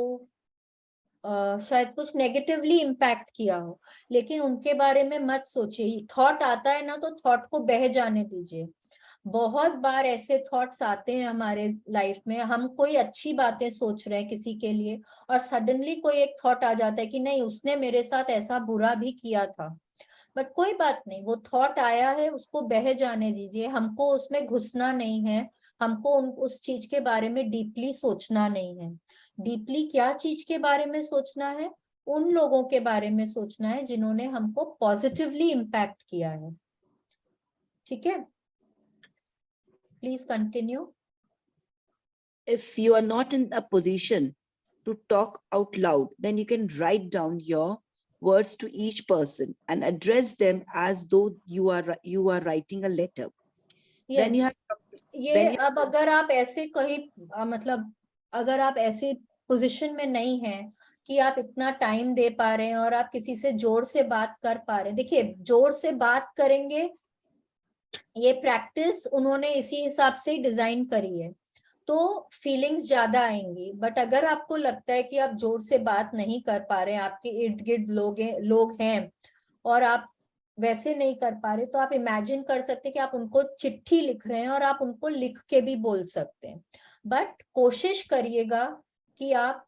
शायद कुछ नेगेटिवली इम्पैक्ट किया हो, लेकिन उनके बारे में मत सोचिए। थॉट आता है ना, तो थॉट को बह जाने दीजिए। बहुत बार ऐसे थॉट्स आते हैं हमारे लाइफ में, हम कोई अच्छी बातें सोच रहे हैं किसी के लिए और सडनली कोई एक थॉट आ जाता है कि नहीं, उसने मेरे साथ ऐसा बुरा भी किया था। बट कोई बात नहीं, वो थॉट आया है, उसको बह जाने दीजिए, हमको उसमें घुसना नहीं है, हमको उस चीज के बारे में डीपली सोचना नहीं है। डीपली क्या चीज के बारे में सोचना है? उन लोगों के बारे में सोचना है जिन्होंने हमको पॉजिटिवली इम्पैक्ट किया है। ठीक है, please continue. if you are not in a position to talk out loud, then you can write down your words to each person and address them as though you are writing a letter. When you yes, have ये when you अब अगर आप ऐसे कहीं मतलब अगर आप ऐसे पोजीशन में नहीं हैं कि आप इतना टाइम दे पा रहे हैं और आप किसी से जोर से बात कर पा रहे हैं, देखिए जोर से बात करेंगे ये प्रैक्टिस उन्होंने इसी हिसाब से डिजाइन करी है, तो फीलिंग्स ज्यादा आएंगी। बट अगर आपको लगता है कि आप जोर से बात नहीं कर पा रहे हैं, आपके इर्द गिर्द लोग हैं और आप वैसे नहीं कर पा रहे, तो आप इमेजिन कर सकते हैं कि आप उनको चिट्ठी लिख रहे हैं और आप उनको लिख के भी बोल सकते हैं। बट कोशिश करिएगा कि आप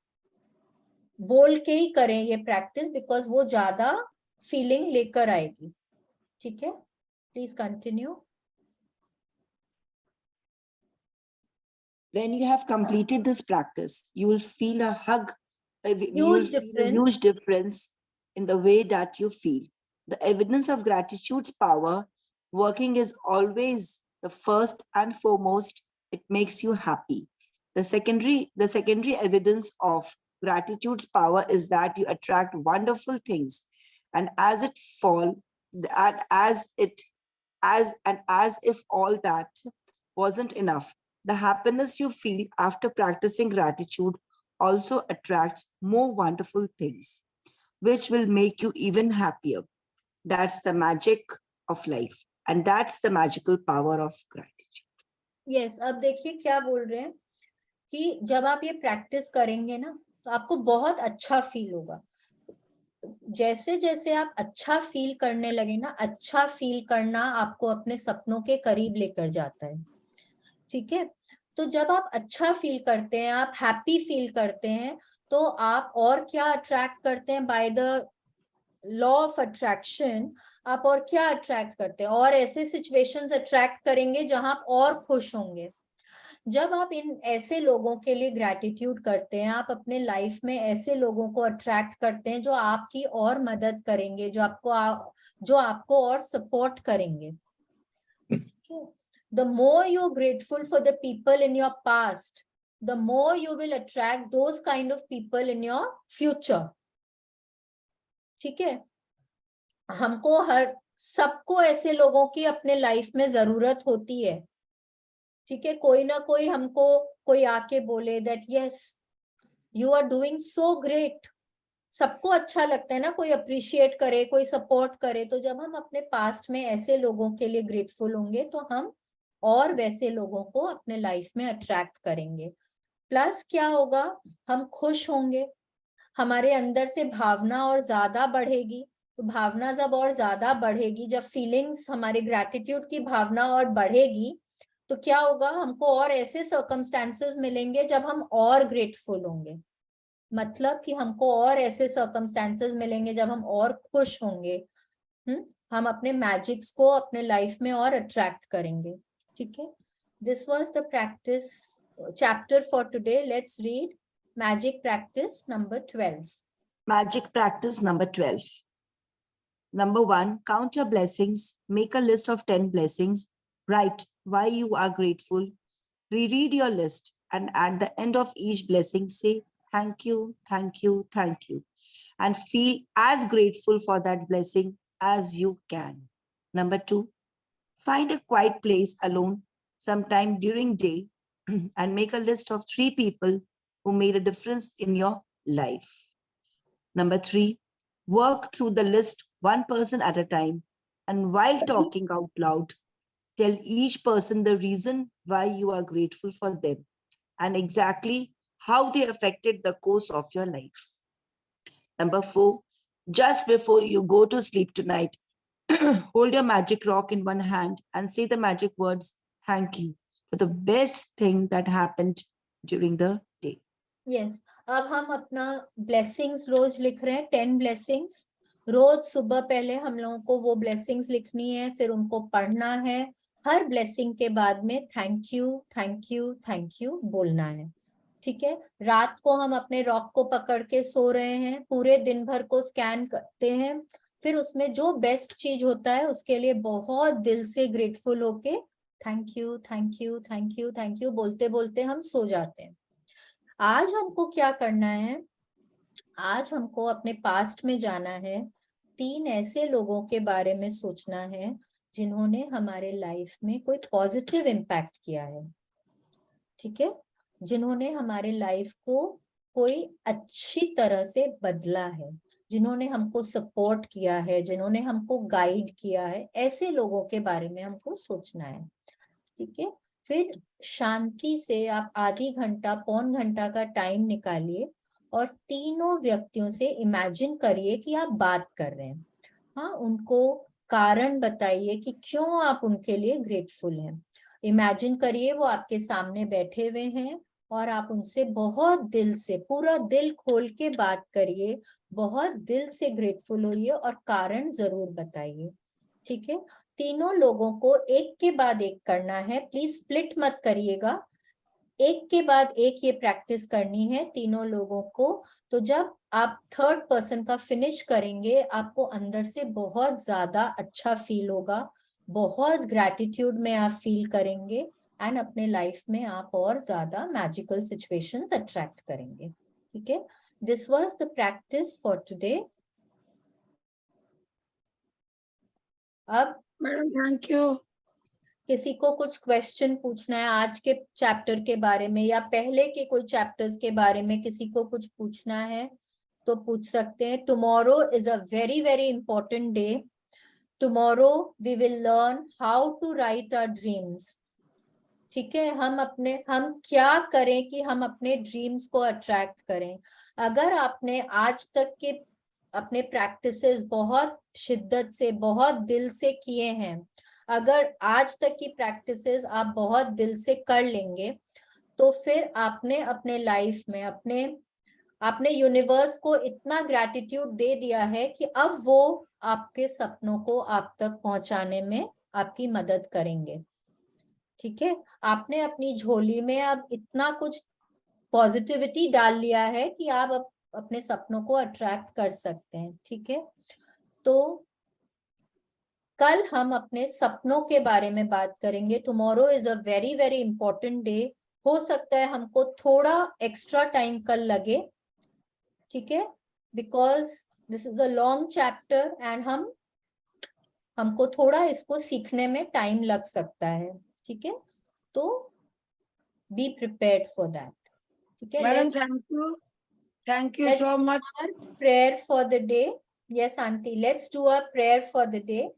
बोल के ही करें ये प्रैक्टिस, बिकॉज वो ज्यादा फीलिंग लेकर आएगी। ठीक है, please continue. When you have completed this practice, you will feel a hug, you will Huge feel a difference. huge difference in the way that you feel. The evidence of gratitude's power working is always the first and foremost, it makes you happy. The secondary evidence of gratitude's power is that you attract wonderful things, and as it fall, and as if all that wasn't enough, the happiness you feel after practicing gratitude also attracts more wonderful things, which will make you even happier. That's the magic of life, and that's the magical power of gratitude. Yes, अब देखिए क्या बोल रहे हैं कि जब आप ये प्रैक्टिस करेंगे ना, तो आपको बहुत अच्छा फील होगा। जैसे जैसे आप अच्छा फील करने लगे ना, अच्छा फील करना आपको अपने सपनों के करीब लेकर जाता है। ठीक है, तो जब आप अच्छा फील करते हैं, आप हैप्पी फील करते हैं, तो आप और क्या अट्रैक्ट करते हैं? By the law of attraction आप और क्या अट्रैक्ट करते हैं? और ऐसे सिचुएशंस अट्रैक्ट करेंगे जहां आप और खुश होंगे। जब आप इन ऐसे लोगों के लिए ग्रैटिट्यूड करते हैं, आप अपने लाइफ में ऐसे लोगों को अट्रैक्ट करते हैं जो आपकी और मदद करेंगे, जो आपको और सपोर्ट करेंगे। ठीक है, the more you're grateful for the people in your past, the more you will attract those kind of people in your future. ठीक है, हमको सबको ऐसे लोगों की अपने लाइफ में जरूरत होती है। ठीक है, कोई ना कोई हमको कोई आके बोले that yes you are doing so great. सबको अच्छा लगता है ना, कोई अप्रिशिएट करे, कोई सपोर्ट करे। तो जब हम अपने पास्ट में ऐसे लोगों के लिए ग्रेटफुल होंगे, तो हम और वैसे लोगों को अपने लाइफ में अट्रैक्ट करेंगे। प्लस क्या होगा, हम खुश होंगे, हमारे अंदर से भावना और ज्यादा बढ़ेगी। तो भावना जब और ज्यादा बढ़ेगी, जब फीलिंग्स हमारे ग्रैटिट्यूड की भावना और बढ़ेगी, तो क्या होगा, हमको और ऐसे सर्कमस्टेंसेस मिलेंगे जब हम और ग्रेटफुल होंगे। मतलब कि हमको और ऐसे सर्कमस्टेंसेस मिलेंगे जब हम और खुश होंगे। हम अपने मैजिक्स को अपने लाइफ में और अट्रैक्ट करेंगे। ठीक है, this was the practice chapter for today. Let's read magic practice number 12. Magic practice number 12. Number 1, count your blessings. Make a list of 10 blessings. Write why you are grateful. Reread your list, and at the end of each blessing, say thank you, thank you, thank you, and feel as grateful for that blessing as you can. Number 2, find a quiet place alone sometime during day and make a list of 3 people who made a difference in your life. Number 3, work through the list one person at a time, and while talking out loud, tell each person the reason why you are grateful for them and exactly how they affected the course of your life. Number 4, just before you go to sleep tonight, hold your magic rock in one hand and say the magic words, thank you for the best thing that happened during the day. Yes, अब हम अपना blessings रोज लिख रहे हैं, 10 blessings. रोज सुबह पहले हम लोगों को वो ब्लेसिंग्स लिखनी है, फिर उनको पढ़ना है। हर ब्लेसिंग के बाद में thank you, thank you, thank you बोलना है। ठीक है, रात को हम अपने रॉक को पकड़ के सो रहे हैं, पूरे दिन भर को स्कैन करते हैं, फिर उसमें जो बेस्ट चीज होता है उसके लिए बहुत दिल से ग्रेटफुल होके thank you, thank you, thank you, thank you बोलते बोलते हम सो जाते हैं। आज हमको क्या करना है, आज हमको अपने पास्ट में जाना है, 3 ऐसे लोगों के बारे में सोचना है जिन्होंने हमारे लाइफ में कोई पॉजिटिव इम्पैक्ट किया है। ठीक है, जिन्होंने हमारे लाइफ को कोई अच्छी तरह से बदला है, जिन्होंने हमको सपोर्ट किया है, जिन्होंने हमको गाइड किया है, ऐसे लोगों के बारे में हमको सोचना है। ठीक है, फिर शांति से आप आधी घंटा पौन घंटा का टाइम निकालिए और तीनों व्यक्तियों से इमेजिन करिए कि आप बात कर रहे हैं। हाँ, उनको कारण बताइए कि क्यों आप उनके लिए ग्रेटफुल हैं। इमेजिन करिए वो आपके सामने बैठे हुए हैं और आप उनसे बहुत दिल से, पूरा दिल खोल के बात करिए, बहुत दिल से ग्रेटफुल होइए और कारण जरूर बताइए। ठीक है, तीनों लोगों को एक के बाद एक करना है, प्लीज स्प्लिट मत करिएगा, एक के बाद एक ये प्रैक्टिस करनी है तीनों लोगों को। तो जब आप थर्ड पर्सन का फिनिश करेंगे, आपको अंदर से बहुत ज्यादा अच्छा फील होगा, बहुत ग्रैटिट्यूड में आप फील करेंगे एंड अपने लाइफ में आप और ज्यादा मैजिकल सिचुएशंस अट्रैक्ट करेंगे। ठीक है, this was the practice for today. अब मैडम थैंक यू। किसी को कुछ क्वेश्चन पूछना है आज के चैप्टर के बारे में या पहले के कोई चैप्टर्स के बारे में, किसी को कुछ पूछना है तो पूछ सकते हैं। Tomorrow is a very very important day. Tomorrow we will learn how to write our dreams. ठीक है, हम क्या करें कि हम अपने ड्रीम्स को अट्रैक्ट करें। अगर आपने आज तक के अपने प्रैक्टिसेस बहुत शिद्दत से, बहुत दिल से किए हैं, अगर आज तक की प्रैक्टिसेस आप बहुत दिल से कर लेंगे, तो फिर आपने अपने लाइफ में आपने यूनिवर्स को इतना ग्रैटिट्यूड दे दिया है कि अब वो आपके सपनों को आप तक पहुंचाने में आपकी मदद करेंगे। ठीक है, आपने अपनी झोली में अब इतना कुछ पॉजिटिविटी डाल लिया है कि आप अपने सपनों को अट्रैक्ट कर सकते हैं। ठीक है, तो कल हम अपने सपनों के बारे में बात करेंगे। Tomorrow is a very very important day. हो सकता है हमको थोड़ा एक्स्ट्रा टाइम कल लगे, ठीक है, because this is a long chapter and हमको थोड़ा इसको सीखने में टाइम लग सकता है। ठीक है, तो बी प्रिपेयर्ड फॉर दैट। ठीक है, madam let's thank you so do much. our prayer for the day. Yes, auntie, let's do a prayer for the day.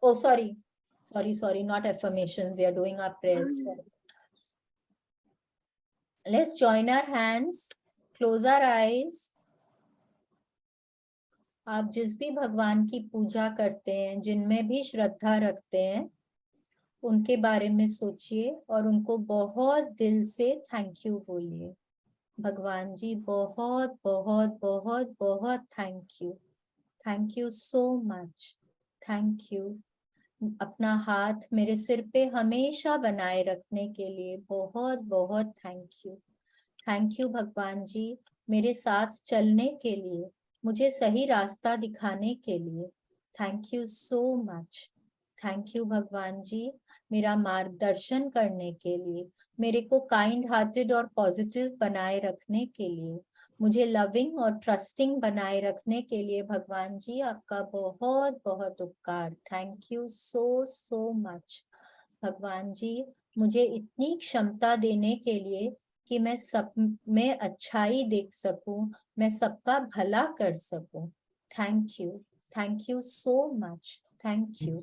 Oh, sorry, not affirmations, we are doing our prayers. Sorry. Let's join our hands, close our eyes. आप जिस भी भगवान की पूजा करते हैं, जिनमें भी श्रद्धा रखते हैं, उनके बारे में सोचिए और उनको बहुत दिल से थैंक यू बोलिए। भगवान जी बहुत बहुत बहुत बहुत thank you so much, thank you. अपना हाथ मेरे सिर पे हमेशा बनाए रखने के लिए बहुत बहुत थैंक यू भगवान जी, मेरे साथ चलने के लिए, मुझे सही रास्ता दिखाने के लिए। Thank you so much, thank you भगवान जी, मेरा मार्गदर्शन करने के लिए, मेरे को काइंड हार्टेड और पॉजिटिव बनाए रखने के लिए, मुझे लविंग और ट्रस्टिंग बनाए रखने के लिए। भगवान जी आपका बहुत बहुत उपकार। थैंक यू सो मच भगवान जी, मुझे इतनी क्षमता देने के लिए कि मैं सब में अच्छाई देख सकूं, मैं सबका भला कर सकूं। Thank you so much, thank you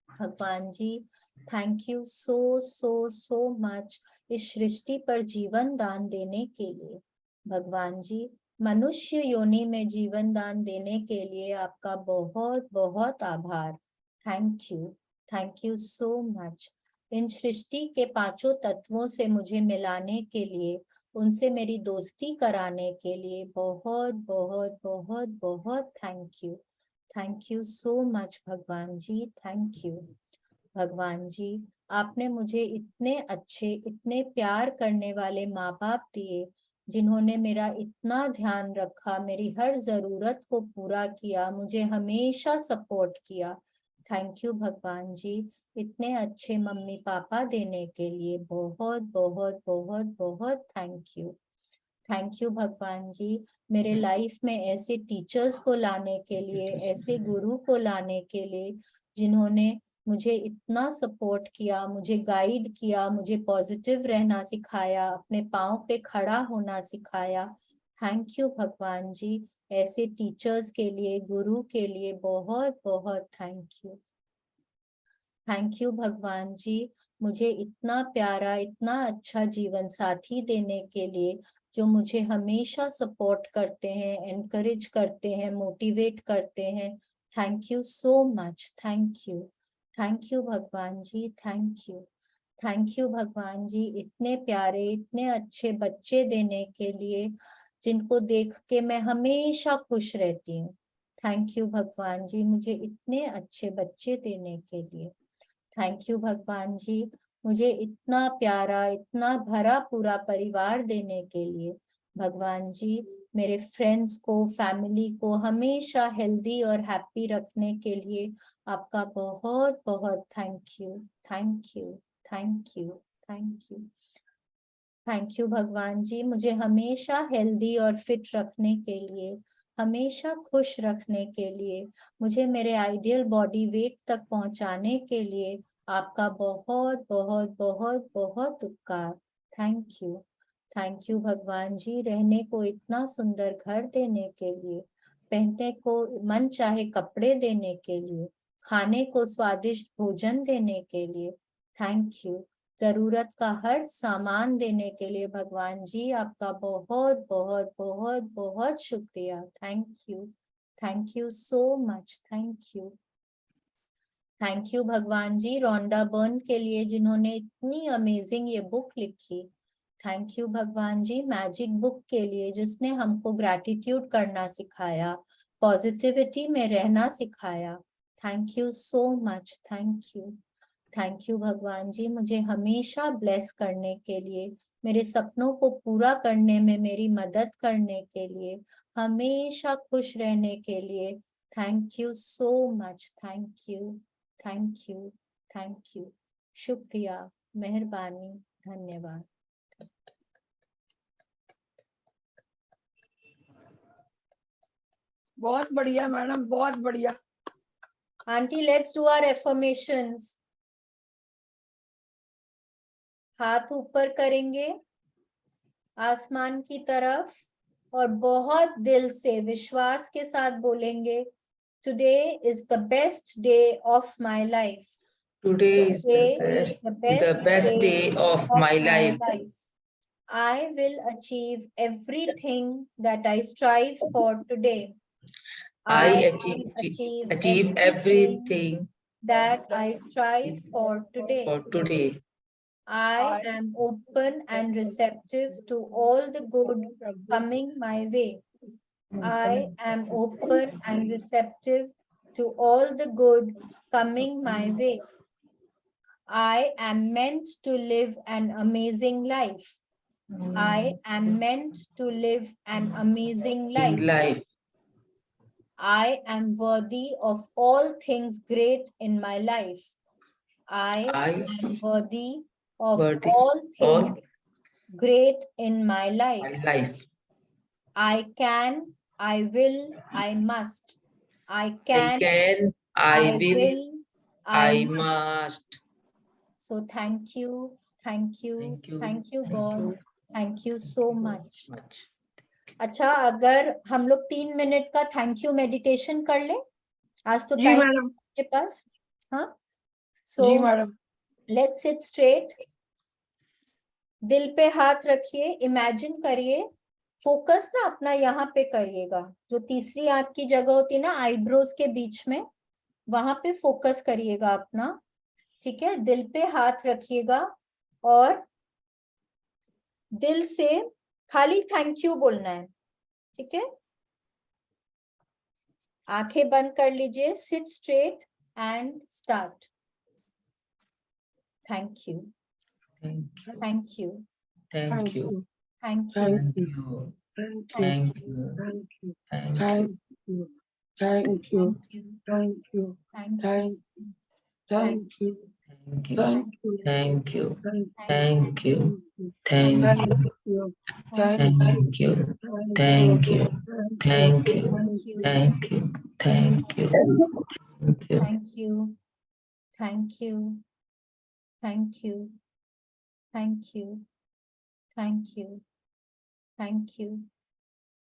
भगवान जी, थैंक यू सो मच इस सृष्टि पर जीवन दान देने के लिए। भगवान जी, मनुष्य योनि में जीवन दान देने के लिए आपका बहुत बहुत आभार। Thank you so much. इन सृष्टि के पांचों तत्वों से मुझे मिलाने के लिए, उनसे मेरी दोस्ती कराने के लिए बहुत बहुत बहुत बहुत थैंक यू सो मच भगवान जी, थैंक यू भगवान जी। आपने मुझे इतने अच्छे, इतने प्यार करने वाले माँ बाप दिए, जिन्होंने मेरा इतना ध्यान रखा, मेरी हर जरूरत को पूरा किया, मुझे हमेशा सपोर्ट किया। थैंक यू भगवान जी, इतने अच्छे मम्मी पापा देने के लिए बहुत बहुत बहुत बहुत थैंक यू भगवान जी, मेरे लाइफ में ऐसे टीचर्स को लाने के लिए, ऐसे गुरु को लाने के लिए, जिन्होंने मुझे इतना सपोर्ट किया, मुझे गाइड किया, मुझे पॉजिटिव रहना सिखाया, अपने पाँव पे खड़ा होना सिखाया। थैंक यू भगवान जी, ऐसे टीचर्स के लिए, गुरु के लिए बहुत बहुत थैंक यू। थैंक यू भगवान जी, मुझे इतना प्यारा, इतना अच्छा जीवन साथी देने के लिए, जो मुझे हमेशा सपोर्ट करते हैं, एनकरेज करते हैं, मोटिवेट करते हैं। Thank you so much, thank you भगवान जी, थैंक यू भगवान जी, इतने प्यारे, इतने अच्छे बच्चे देने के लिए, जिनको देख के मैं हमेशा खुश रहती हूँ। थैंक यू भगवान जी, मुझे इतने अच्छे बच्चे देने के लिए। थैंक यू भगवान जी, मुझे इतना प्यारा, इतना भरा पूरा परिवार देने के लिए। भगवान जी, मेरे फ्रेंड्स को, फैमिली को हमेशा हेल्दी और हैप्पी रखने के लिए आपका बहुत बहुत thank you, thank you, thank you, thank you. Thank you भगवान जी, मुझे हमेशा हेल्दी और फिट रखने के लिए, हमेशा खुश रखने के लिए, मुझे मेरे आइडियल बॉडी वेट तक पहुंचाने के लिए आपका बहुत बहुत बहुत बहुत उपकार। थैंक यू भगवान जी, रहने को इतना सुंदर घर देने के लिए, पहनने को मन चाहे कपड़े देने के लिए, खाने को स्वादिष्ट भोजन देने के लिए। Thank you. जरूरत का हर सामान देने के लिए भगवान जी आपका बहुत बहुत बहुत बहुत शुक्रिया। Thank you so much, thank you भगवान जी, रोंडा बर्न के लिए जिन्होंने इतनी अमेजिंग ये बुक लिखी। थैंक यू भगवान जी, मैजिक बुक के लिए जिसने हमको ग्रैटिट्यूड करना सिखाया, पॉजिटिविटी में रहना सिखाया। Thank you so much, thank you भगवान जी, मुझे हमेशा ब्लेस करने के लिए, मेरे सपनों को पूरा करने में मेरी मदद करने के लिए, हमेशा खुश रहने के लिए। Thank you so much, thank you, शुक्रिया, मेहरबानी, धन्यवाद। बहुत बढ़िया मैडम, बहुत बढ़िया। Aunty, let's do our affirmations. हाथ ऊपर करेंगे आसमान की तरफ और बहुत दिल से विश्वास के साथ बोलेंगे, today is the best day of my life. Today is Today is the the best day of my life. I will achieve everything that I strive for today. I will achieve everything that I strive for today. for today. I am open and receptive to all the good coming my way. I am open and receptive to all the good coming my way. I am meant to live an amazing life. I am meant to live an amazing In life, I am worthy of all things great in my life. I am worthy of worthy all things all great in my my life. life. I can, I will, I must. I I can, can, I will, I must. must. So thank you, Thank you. God. you. Thank you so much. Much. अच्छा, अगर हम लोग 3 minute का thank you meditation कर ले, आज तो जी time madam, के पास। हाँ, जी so madam. Let's sit straight, दिल पे हाथ रखिए, इमेजिन करिए, फोकस ना अपना यहाँ पे करिएगा, जो तीसरी आंख की जगह होती है ना आईब्रोज के बीच में, वहां पे फोकस करिएगा अपना। ठीक है, दिल पे हाथ रखिएगा और दिल से खाली थैंक यू बोलना है। ठीक है, आंखें बंद कर लीजिए, seat straight and start. Thank you, Thank you. Thank you, Thank you. Thank you, Thank you. Thank Thank you. you. Thank you. Thank you. Thank you. Thank you. Thank Thank you. Thank you. Thank you. Thank you. Thank you. Thank you. Thank you. Thank Thank you. you. Thank you. Thank you. Thank you. Thank you. Thank you. Thank you. Thank you. Thank you. Thank you. Thank you. Thank you. Thank you. Thank you.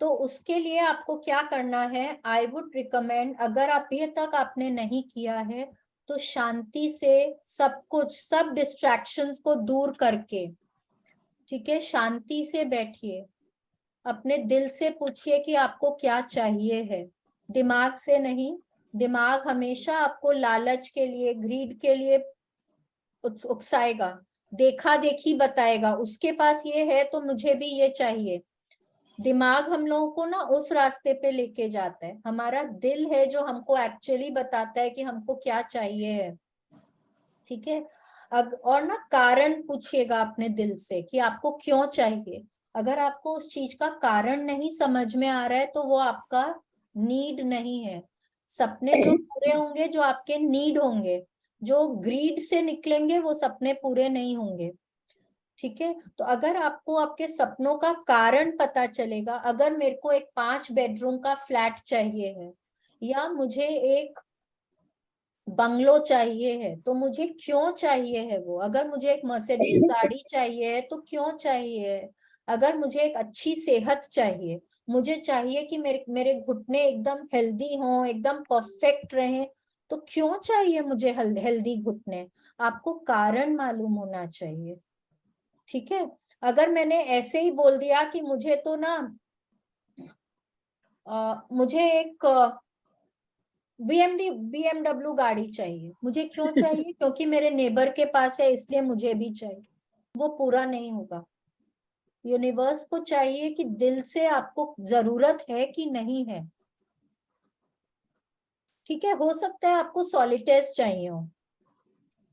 तो उसके लिए आपको क्या करना है, I would recommend, अगर अभी तक आपने नहीं किया है तो शांति से सब कुछ, सब डिस्ट्रैक्शंस को दूर करके, ठीक है, शांति से बैठिए, अपने दिल से पूछिए कि आपको क्या चाहिए है, दिमाग से नहीं। दिमाग हमेशा आपको लालच के लिए, ग्रीड के लिए उकसाएगा, देखा देखी बताएगा, उसके पास ये है तो मुझे भी ये चाहिए। दिमाग हम लोगों को ना उस रास्ते पे लेके जाता है, हमारा दिल है जो हमको एक्चुअली बताता है कि हमको क्या चाहिए है, ठीक है। और ना कारण पूछिएगा अपने दिल से कि आपको क्यों चाहिए। अगर आपको उस चीज का कारण नहीं समझ में आ रहा है तो वो आपका नीड नहीं है। सपने जो पूरे होंगे जो आपके नीड होंगे, जो ग्रीड से निकलेंगे वो सपने पूरे नहीं होंगे, ठीक है। तो अगर आपको आपके सपनों का कारण पता चलेगा, अगर मेरे को एक 5 बेडरूम का फ्लैट चाहिए है या मुझे एक बंगलो चाहिए है तो मुझे क्यों चाहिए है वो, अगर मुझे एक मर्सिडीज गाड़ी चाहिए है तो क्यों चाहिए है, अगर मुझे एक अच्छी सेहत चाहिए, मुझे चाहिए कि मेरे मेरे घुटने एकदम हेल्दी हों, एकदम परफेक्ट रहें, तो क्यों चाहिए मुझे हेल्दी घुटने, आपको कारण मालूम होना चाहिए, ठीक है। अगर मैंने ऐसे ही बोल दिया कि मुझे तो ना मुझे एक बीएमडब्ल्यू गाड़ी चाहिए, मुझे क्यों चाहिए, क्योंकि मेरे नेबर के पास है इसलिए मुझे भी चाहिए, वो पूरा नहीं होगा। यूनिवर्स को चाहिए कि दिल से आपको जरूरत है कि नहीं है, ठीक है। हो सकता है आपको सॉलिटेयर्स चाहिए हो,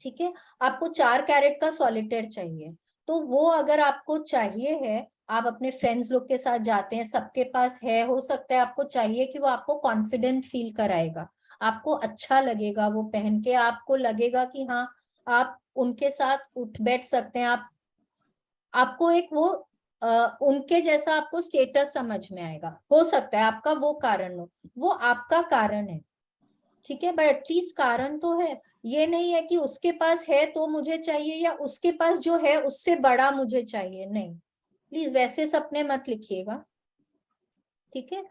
ठीक है, आपको 4 कैरेट का सॉलिटेयर चाहिए, तो वो अगर आपको चाहिए है, आप अपने फ्रेंड्स लोग के साथ जाते हैं, सबके पास है, हो सकता है आपको चाहिए कि वो आपको कॉन्फिडेंट फील कराएगा, आपको अच्छा लगेगा वो पहन के, आपको लगेगा कि हाँ आप उनके साथ उठ बैठ सकते हैं, आपको एक वो उनके जैसा आपको स्टेटस समझ में आएगा, हो सकता है आपका वो कारण हो, वो आपका कारण है, ठीक है, बट एटलीस्ट कारण तो है। ये नहीं है कि उसके पास है तो मुझे चाहिए या उसके पास जो है उससे बड़ा मुझे चाहिए, नहीं, प्लीज वैसे सपने मत लिखिएगा, ठीक है।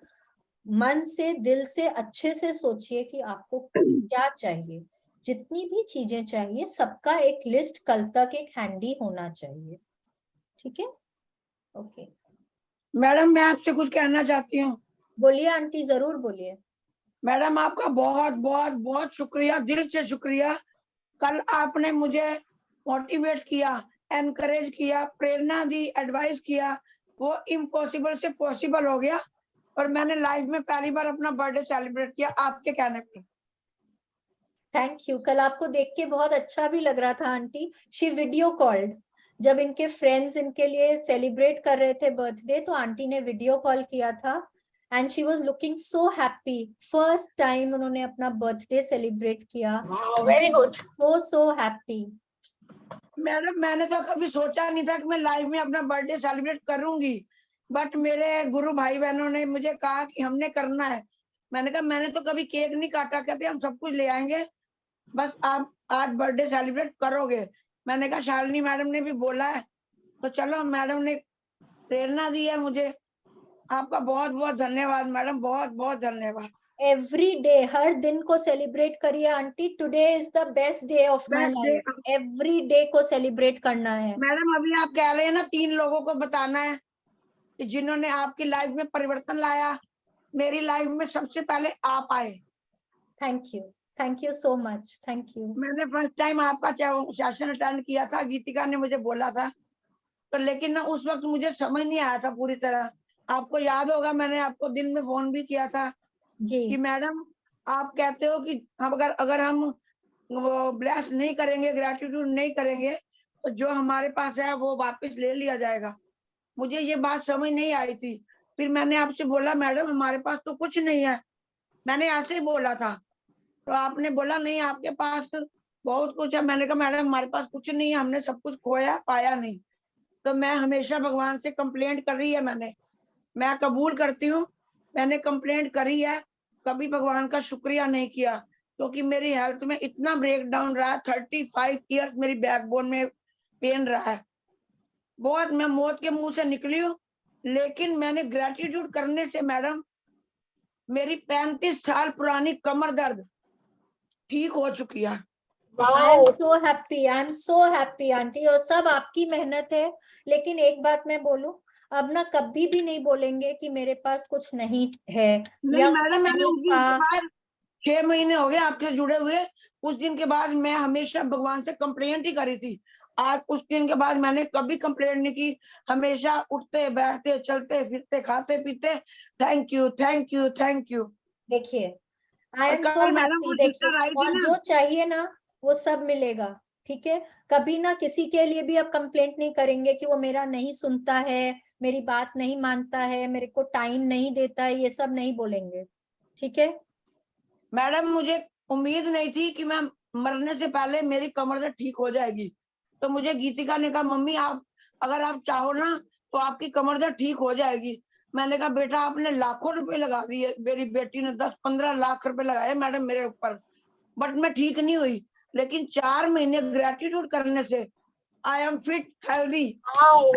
मन से, दिल से अच्छे से सोचिए कि आपको क्या चाहिए, जितनी भी चीजें चाहिए सबका एक लिस्ट कल तक एक हैंडी होना चाहिए, ठीक है। ओके, मैडम मैं आपसे कुछ कहना चाहती हूँ। बोलिए आंटी, जरूर बोलिए। मैडम आपका बहुत बहुत बहुत शुक्रिया, दिल से शुक्रिया। कल आपने मुझे मोटिवेट किया, एनकरेज किया, प्रेरणा दी, एडवाइस किया, वो इम्पॉसिबल से पॉसिबल हो गया और मैंने लाइफ में पहली बार अपना बर्थडे सेलिब्रेट किया आपके कहने पर। थैंक यू, कल आपको देख के बहुत अच्छा भी लग रहा था आंटी। शी वीडियो कॉल्ड, जब इनके फ्रेंड्स इनके लिए सेलिब्रेट कर रहे थे बर्थडे तो आंटी ने वीडियो कॉल किया था and she was looking so happy, first time उन्होंने अपना बर्थडे सेलिब्रेट किया, very good. So happy. Madam मैंने तो कभी सोचा नहीं था कि मैं लाइफ में अपना बर्थडे सेलिब्रेट करूंगी, बट मेरे गुरु भाई बहनों ने मुझे कहा कि हमने करना है। मैंने कहा मैंने तो कभी केक नहीं काटा, कहते हम सब कुछ ले आएंगे, बस आप आज बर्थडे सेलिब्रेट करोगे। मैंने कहा शालिनी मैडम ने भी बोला है तो चलो, मैडम ने प्रेरणा दी है मुझे। आपका बहुत बहुत धन्यवाद मैडम, बहुत बहुत धन्यवाद। एवरी डे, हर दिन को सेलिब्रेट करिए aunty, today is the best day of my best day. Life, every day को सेलिब्रेट करना है। मैडम अभी आप कह रहे हैं ना 3 लोगों को बताना है कि जिन्होंने आपकी लाइफ में परिवर्तन लाया, मेरी लाइफ में सबसे पहले आप आए। Thank you so much, thank you. मैंने फर्स्ट टाइम आपका सेशन अटेंड किया था, गीतिका ने मुझे बोला था, तो लेकिन ना उस वक्त मुझे समझ नहीं आया था पूरी तरह। आपको याद होगा मैंने आपको दिन में फोन भी किया था जी, कि मैडम आप कहते हो कि हम अगर हम वो ब्लेस नहीं करेंगे, ग्रेटिट्यूड नहीं करेंगे, तो जो हमारे पास है वो वापस ले लिया जाएगा। मुझे ये बात समझ नहीं आई थी। फिर मैंने आपसे बोला मैडम हमारे पास तो कुछ नहीं है, मैंने ऐसे ही बोला था, तो आपने बोला नहीं आपके पास बहुत कुछ है। मैंने कहा मैडम हमारे पास कुछ नहीं है, हमने सब कुछ खोया, पाया नहीं। तो मैं हमेशा भगवान से कंप्लेंट कर रही है, मैं कबूल करती हूँ, मैंने कंप्लेंट करी है, कभी भगवान का शुक्रिया नहीं किया, क्योंकि मेरी हेल्थ में इतना ब्रेकडाउन रहा है। 35 ईयर्स मेरी बैकबोन में पेन रहा है बहुत। मैं मौत के मुंह से निकली हूँ, लेकिन मैंने ग्रेटिट्यूड करने से मैडम मेरी 35 साल पुरानी कमर दर्द ठीक हो चुकी है। I am Wow. So happy, I am so happy aunty, और सब आपकी मेहनत है। लेकिन एक बात मैं बोलूं, अब ना कभी भी नहीं बोलेंगे कि मेरे पास कुछ नहीं है नहीं या मैडम, कुछ मैंने नहीं उस दिन था। के बाद 6 महीने हो गए आपसे जुड़े हुए, उस दिन के बाद मैं हमेशा भगवान से कंप्लेंट ही करी थी। आज उस दिन के बाद मैंने कभी कंप्लेंट नहीं की, हमेशा उठते बैठते चलते फिरते खाते पीते thank you thank you thank you. देखिए, आई और एम सो कल मैडम हैप्पी। वो देखिए, सिस्टर आई थी और ना, जो चाहिए ना वो सब मिलेगा, ठीक है। कभी ना किसी के लिए भी अब कंप्लेंट नहीं करेंगे कि वो मेरा नहीं सुनता है, मेरी बात नहीं मानता है, मेरे को टाइम नहीं देता है, ये सब नहीं बोलेंगे, ठीक है। मैडम मुझे उम्मीद नहीं थी कि मैं मरने से पहले मेरी कमर से ठीक हो जाएगी। तो मुझे गीतिका ने कहा मम्मी आप अगर आप चाहो ना तो आपकी कमर से ठीक हो जाएगी। मैंने कहा बेटा आपने लाखों रुपए लगा दिए, मेरी बेटी ने 10-15 लाख रुपए लगाए मैडम मेरे ऊपर, बट मैं ठीक नहीं हुई। लेकिन 4 महीने ग्रेटिट्यूड करने से I am fit healthy. Wow.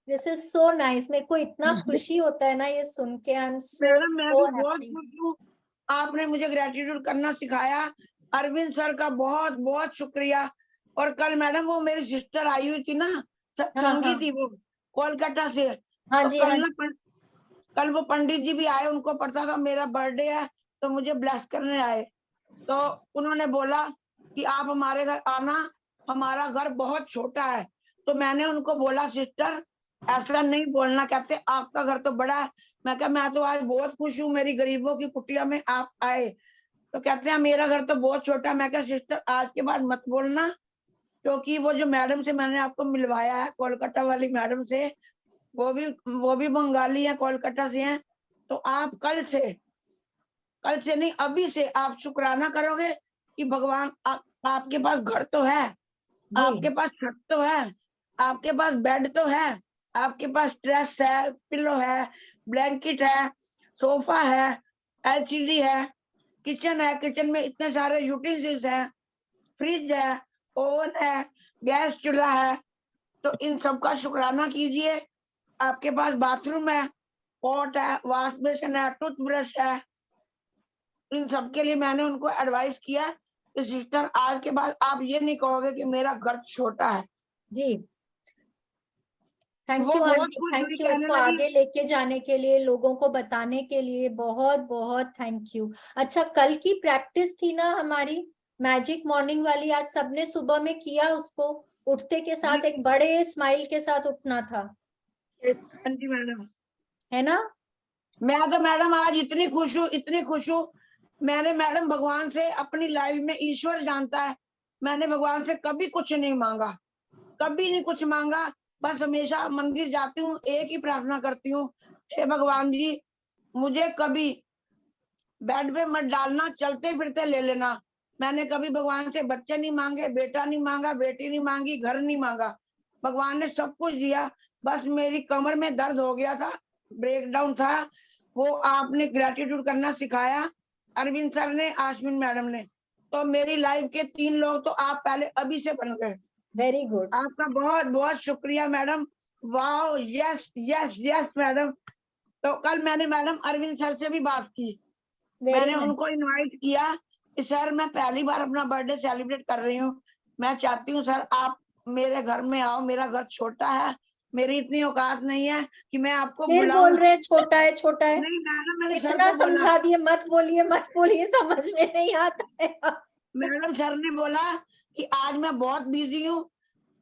This is so nice, मेरे को इतना खुशी होता है ना ये सुन के। आई एम सो मैडम मैं सो भी बहुत हैप्पी। खुश हूँ, आपने मुझे ग्रेटिट्यूड करना सिखाया। अरविंद सर का बहुत बहुत शुक्रिया। और कल मैडम वो मेरी सिस्टर आई हुई थी ना, हाँ सत्संगी हाँ थी वो कोलकाता से। हाँ तो जी, हाँ कल जी। ना कल वो पंडित जी भी आए, उनको पता था मेरा बर्थडे है तो मुझे ब्लेस करने आए। तो उन्होंने बोला कि आप हमारे घर आना, हमारा घर बहुत छोटा है। तो मैंने उनको बोला सिस्टर ऐसा नहीं बोलना, कहते आपका घर तो बड़ा है। मैं कहा मैं तो आज बहुत खुश हूँ मेरी गरीबों की कुटिया में आप आए। तो कहते हैं मेरा घर तो बहुत छोटा है। मैं कहा सिस्टर आज के बाद मत बोलना, क्योंकि वो जो मैडम से मैंने आपको मिलवाया है कोलकाता वाली मैडम से, वो भी बंगाली है, कोलकाता से हैं। तो आप कल से नहीं अभी से आप शुक्राना करोगे कि भगवान आपके पास घर तो है, जी आपके पास छत तो है, आपके पास बेड तो है, आपके पास ड्रेस है, पिलो है, ब्लैंकेट है, सोफा है, एलसीडी है, किचन है, किचन में इतने सारे यूटेंसिल्स हैं, फ्रिज है, ओवन है, गैस चूल्हा है। तो इन सब का शुक्राना कीजिए। आपके पास बाथरूम है, पॉट है, वॉश बेसिन है, टूथब्रश है। इन सब के लिए मैंने उनको एडवाइस किया कि सिस्टर आज के बाद आप ये नहीं कहोगे कि मेरा घर छोटा है। जी, थैंक वो यू बहुत आंटी, खुश हुई, थैंक यू। कहने इसको लगी आगे लेके जाने के लिए, लोगों को बताने के लिए बहुत बहुत थैंक यू। अच्छा, कल की प्रैक्टिस थी ना हमारी मैजिक मॉर्निंग वाली, आज सबने सुबह में किया उसको। उठते के साथ एक बड़े स्माइल के साथ उठना था, Yes. हाँ जी मैडम। है ना। मैं तो मैडम आज इतनी खुश हूँ, इतनी खुश हूँ। मैंने मैडम भगवान से अपनी लाइफ में, ईश्वर जानता है, मैंने भगवान से कभी कुछ नहीं मांगा, कभी नहीं कुछ मांगा। बस हमेशा मंदिर जाती हूँ, एक ही प्रार्थना करती हूँ, हे भगवान जी मुझे कभी बेड पे मत डालना, चलते फिरते ले लेना। मैंने कभी भगवान से बच्चे नहीं मांगे, बेटा नहीं मांगा, बेटी नहीं मांगी, घर नहीं मांगा। भगवान ने सब कुछ दिया। बस मेरी कमर में दर्द हो गया था, ब्रेकडाउन था, वो आपने ग्रेटिट्यूड करना सिखाया, अरविंद सर ने, आश्विन मैडम ने। तो मेरी लाइफ के 3 लोग तो आप पहले अभी से बन गए। वेरी गुड, आपका बहुत बहुत शुक्रिया मैडम। वाह, यस यस यस मैडम। तो कल मैंने मैडम अरविंद सर से भी बात की, वेरी मैंने नाइस। उनको इनवाइट किया कि सर मैं पहली बार अपना बर्थडे सेलिब्रेट कर रही हूँ, मैं चाहती हूँ सर आप मेरे घर में आओ, मेरा घर छोटा है, मेरी इतनी औकात नहीं है कि मैं आपको फिर बोल बुलाऊं। रहे छोटा है छोटा है। नहीं मैडम मैंने सर इतना को बोला, समझा दिए, मत बोलिए मत बोलिए, समझ में नहीं आता है। मैडम सर ने बोला कि आज मैं बहुत बिजी हूँ,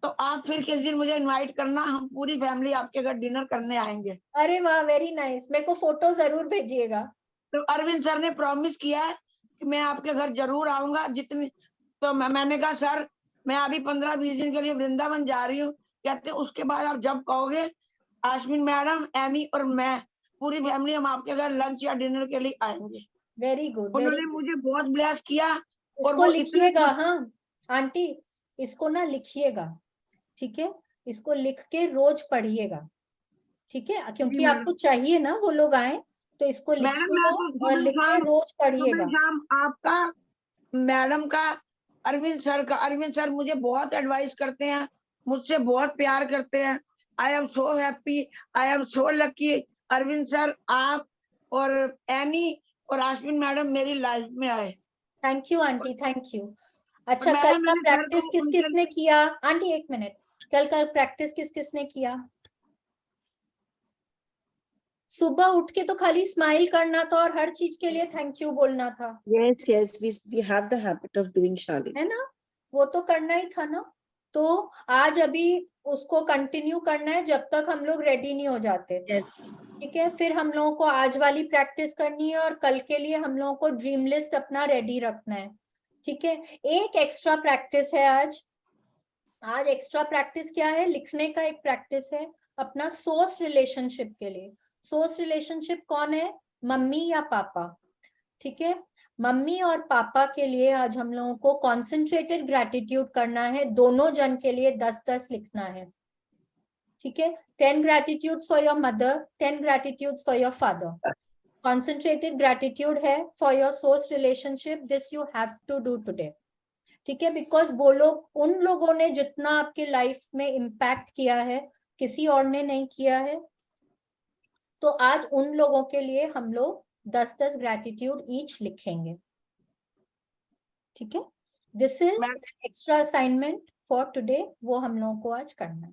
तो आप फिर किस दिन मुझे इनवाइट करना, हम पूरी फैमिली आपके घर डिनर करने आएंगे। अरे वाह, वेरी नाइस, मेरे को फोटो जरूर भेजिएगा। तो अरविंद सर ने प्रॉमिस किया है कि मैं आपके घर जरूर आऊंगा जितनी। तो मैंने कहा सर मैं अभी 15-20 दिन के लिए वृंदावन जा रही हूँ। कहते उसके बाद आप जब कहोगे आश्विन मैडम, एमी और मैं पूरी फैमिली हम आपके घर लंच या डिनर के लिए आएंगे। वेरी गुड, वेरी उन्होंने गुड। मुझे बहुत ब्लेस किया। और इसको वो इतने लिखिएगा, हाँ आंटी, इसको ना लिखिएगा, ठीक है। इसको लिख के रोज पढ़िएगा, ठीक है, जी क्योंकि मैडम। आपको चाहिए ना वो लोग आए, तो इसको मैडम मैं लिखिएगा तो और लिख के रोज सुबह पढ़िएगा। शाम आपका, मैडम का, अरविंद सर का। अरविंद सर मुझे बहुत एडवाइस करते हैं, मुझसे बहुत प्यार करते हैं। I am so happy, I am so lucky. Arvind sir, आप और एनी और आश्विन मैडम मेरी लाइफ में आए। Thank you aunty, thank you. अच्छा, कल मैडम का मैंने सर प्रैक्टिस को किस उनके किस ने किया? आंटी एक मिनट, कल का प्रैक्टिस किस किस ने किया? सुबह उठ के तो खाली स्माइल करना था और हर चीज के लिए थैंक यू बोलना था, Yes, we have the habit of doing, Shalini. है ना? वो तो करना ही था ना। तो आज अभी उसको कंटिन्यू करना है जब तक हम लोग रेडी नहीं हो जाते। यस ठीक है, फिर हम लोगों को आज वाली प्रैक्टिस करनी है और कल के लिए हम लोगों को ड्रीम लिस्ट अपना रेडी रखना है। ठीक है, एक एक्स्ट्रा प्रैक्टिस है आज। आज एक्स्ट्रा प्रैक्टिस क्या है? लिखने का एक प्रैक्टिस है अपना सोर्स रिलेशनशिप के लिए। सोर्स रिलेशनशिप कौन है? मम्मी या पापा। ठीक है, मम्मी और पापा के लिए आज हम लोगों को कॉन्सेंट्रेटेड ग्रैटिट्यूड करना है, दोनों जन के लिए 10-10 लिखना है। ठीक है, 10 gratitudes for your mother, 10 gratitudes for your father. Concentrated gratitude है for your source relationship, this you have to do today. ठीक है, बिकॉज वो लोग, उन लोगों ने जितना आपकी लाइफ में इम्पैक्ट किया है किसी और ने नहीं किया है। तो आज उन लोगों के लिए हम लोग 10-10 ग्रैटिट्यूड ईच लिखेंगे। ठीक है, this is extra assignment for today, वो हम लोगों को आज करना है।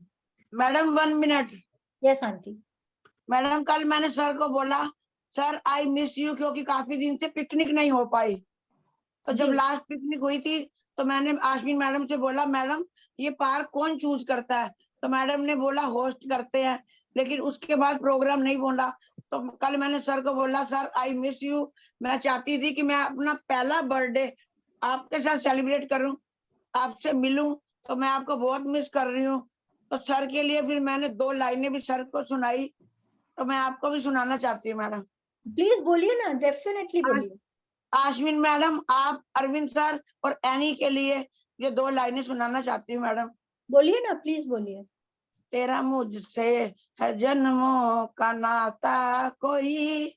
Madam 1 minute. Yes aunty. Madam कल मैंने सर को बोला, सर आई मिस यू, क्योंकि काफी दिन से पिकनिक नहीं हो पाई। तो जब लास्ट पिकनिक हुई थी तो मैंने आश्विन मैडम से बोला, मैडम ये पार्क कौन चूज करता है? तो मैडम ने बोला होस्ट करते हैं, लेकिन उसके बाद प्रोग्राम नहीं बोला। तो कल मैंने सर को बोला, सर आई मिस यू, मैं चाहती थी कि मैं अपना पहला बर्थडे आपके साथ सेलिब्रेट करूं, आपसे मिलूं, तो मैं आपको बहुत मिस कर रही हूँ। तो सर के लिए फिर मैंने 2 लाइनें भी सर को सुनाई, तो मैं आपको भी सुनाना चाहती हूँ मैडम। प्लीज बोलिए ना, डेफिनेटली बोलिए। आश्विन मैडम, आप, अरविंद सर और एनी के लिए ये 2 लाइनें सुनाना चाहती हूँ मैडम। बोलिए ना, प्लीज बोलिए। तेरा मुझसे है जन्मों का नाता, कोई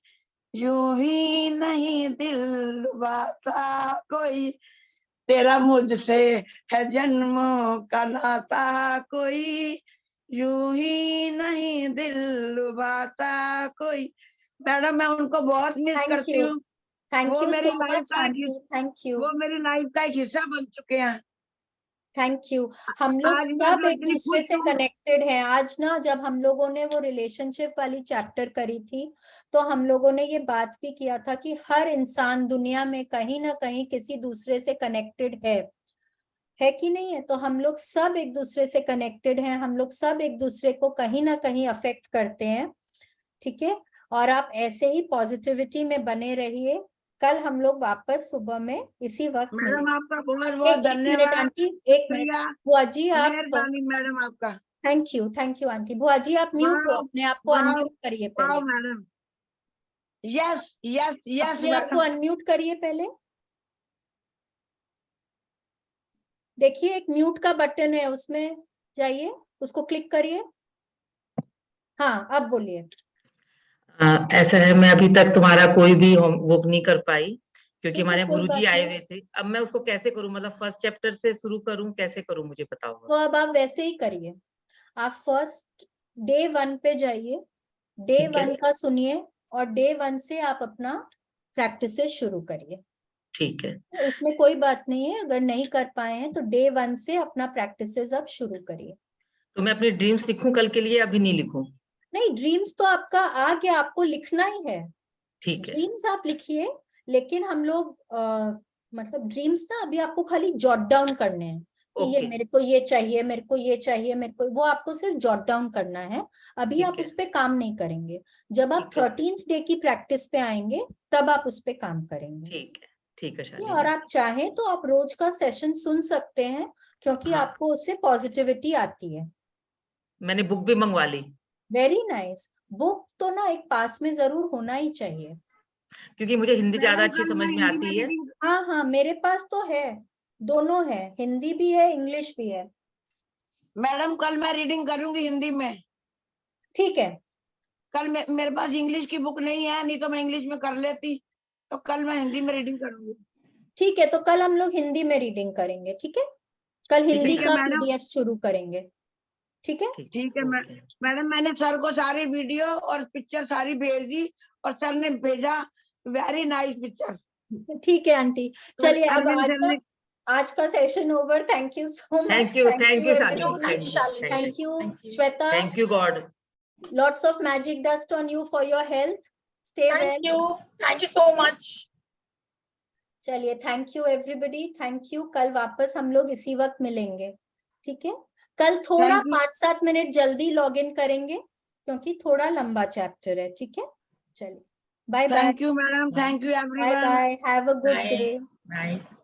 यूं ही नहीं दिल लुभाता कोई। तेरा मुझसे है जन्मों का नाता, कोई यूं ही नहीं दिल लुभाता कोई। मैडम मैं उनको बहुत मिस करती हूँ। थैंक वो यू मेरी सो लाइफ मच का आंटी, थैंक यू, वो मेरी लाइफ का एक हिस्सा बन चुके हैं। Thank you. हम लोग आज मैं सब तो एक इतनी दूसरे खुश से हूँ। कनेक्टेड हैं। आज ना जब हम लोगों ने वो रिलेशनशिप वाली चैप्टर करी थी तो हम लोगों ने ये बात भी किया था कि हर इंसान दुनिया में कहीं ना कहीं किसी दूसरे से कनेक्टेड है कि नहीं है? तो हम लोग सब एक दूसरे से कनेक्टेड हैं, हम लोग सब एक दूसरे को कहीं ना कहीं अफेक्ट करते हैं। ठीक है, और आप ऐसे ही पॉजिटिविटी में बने रहिए। कल हम लोग वापस सुबह में इसी वक्त मैडम मिलेंगे। आपका बहुत बहुत एक मिनट धन्यवाद। आंटी, एक मिनट। शुक्रिया, बुआ जी आप, मेहरबानी मैडम आपका। Thank you aunty. बुआ जी आप म्यूट हो, वाह, अपने आप को वाह, अनम्यूट करिए वाह पहले। मैडम। यस यस यस अपने आप को मैडम। अनम्यूट करिए पहले। देखिए एक म्यूट का बटन है, उसमें जाइए, उसको क्लिक करिए। हाँ अब बोलिए। ऐसा है, मैं अभी तक तुम्हारा कोई भी होमवर्क नहीं कर पाई क्योंकि ठीक है, हमारे कोई गुरुजी बात आए नहीं। हुए थे। अब मैं उसको कैसे करूं? मतलब फर्स्ट चैप्टर से शुरू करूं, कैसे करूं, मुझे बताओ। तो अब आप वैसे ही करिए, आप फर्स्ट डे 1 पे जाइए, डे ठीक है 1 का सुनिए और डे 1 से आप अपना प्रैक्टिस शुरू करिए। ठीक है। उसमें कोई बात नहीं है, अगर नहीं कर पाए हैं तो डे 1 से अपना प्रैक्टिसेस अब शुरू करिए। तो मैं अपने ड्रीम्स लिखूं कल के लिए, अभी नहीं लिखूं? नहीं, ड्रीम्स तो आपका आ गया, आपको लिखना ही है। ठीक है ड्रीम्स आप लिखिए, लेकिन हम लोग मतलब ड्रीम्स ना अभी आपको खाली जॉट डाउन करने हैं कि ये ओके मेरे को ये चाहिए, मेरे को ये चाहिए, मेरे को वो, आपको सिर्फ जॉट डाउन करना है। अभी आप ठीक है उस पर काम नहीं करेंगे। जब आप ठीक है 13th डे की प्रैक्टिस पे आएंगे तब आप उस पर काम करेंगे। ठीक है ठीक है ठीक है, और शालिनी। आप चाहें तो आप रोज का सेशन सुन सकते हैं, क्योंकि हाँ, आपको उससे पॉजिटिविटी आती है। मैंने बुक भी मंगवा ली वेरी नाइस। बुक तो ना एक पास में जरूर होना ही चाहिए। क्योंकि मुझे हिंदी ज्यादा मैडम अच्छी कल समझ मैं में हिंदी में आती है। रीडिंग। हाँ हाँ, मेरे पास तो है, दोनों है, हिंदी भी है इंग्लिश भी है। मैडम कल मैं रीडिंग करूंगी हिंदी में। ठीक है, कल मेरे पास इंग्लिश की बुक नहीं है, नहीं तो मैं इंग्लिश में कर लेती। तो कल मैं हिंदी में रीडिंग करूंगी। ठीक है, तो कल हम लोग हिंदी में रीडिंग करेंगे। ठीक है, कल ठीक है हिंदी ठीक है का मैडम। पीडीएफ शुरू करेंगे। ठीक है? ठीक है ओके। मैडम, मैंने सर को सारी वीडियो और पिक्चर सारी भेज दी और सर ने भेजा वेरी नाइस पिक्चर। ठीक है आंटी, चलिए अब अरविंद सर ने आज का session over. Thank you so much. Thank you Shalini, everybody. Thank you, Shalini. Thank you, Thank you. Shweta. Thank you God. Lots of magic dust on you for your health. Stay well. Thank you. Thank you so much. चलिए, thank you everybody, thank you. कल वापस हम लोग इसी वक्त मिलेंगे, ठीक है? कल थोड़ा Thank you. 5-7 मिनट जल्दी लॉग इन करेंगे क्योंकि थोड़ा लंबा चैप्टर है, ठीक है? चलिए, bye bye. Thank you madam, thank you bye everyone. Bye, have a good Bye. Day. Bye.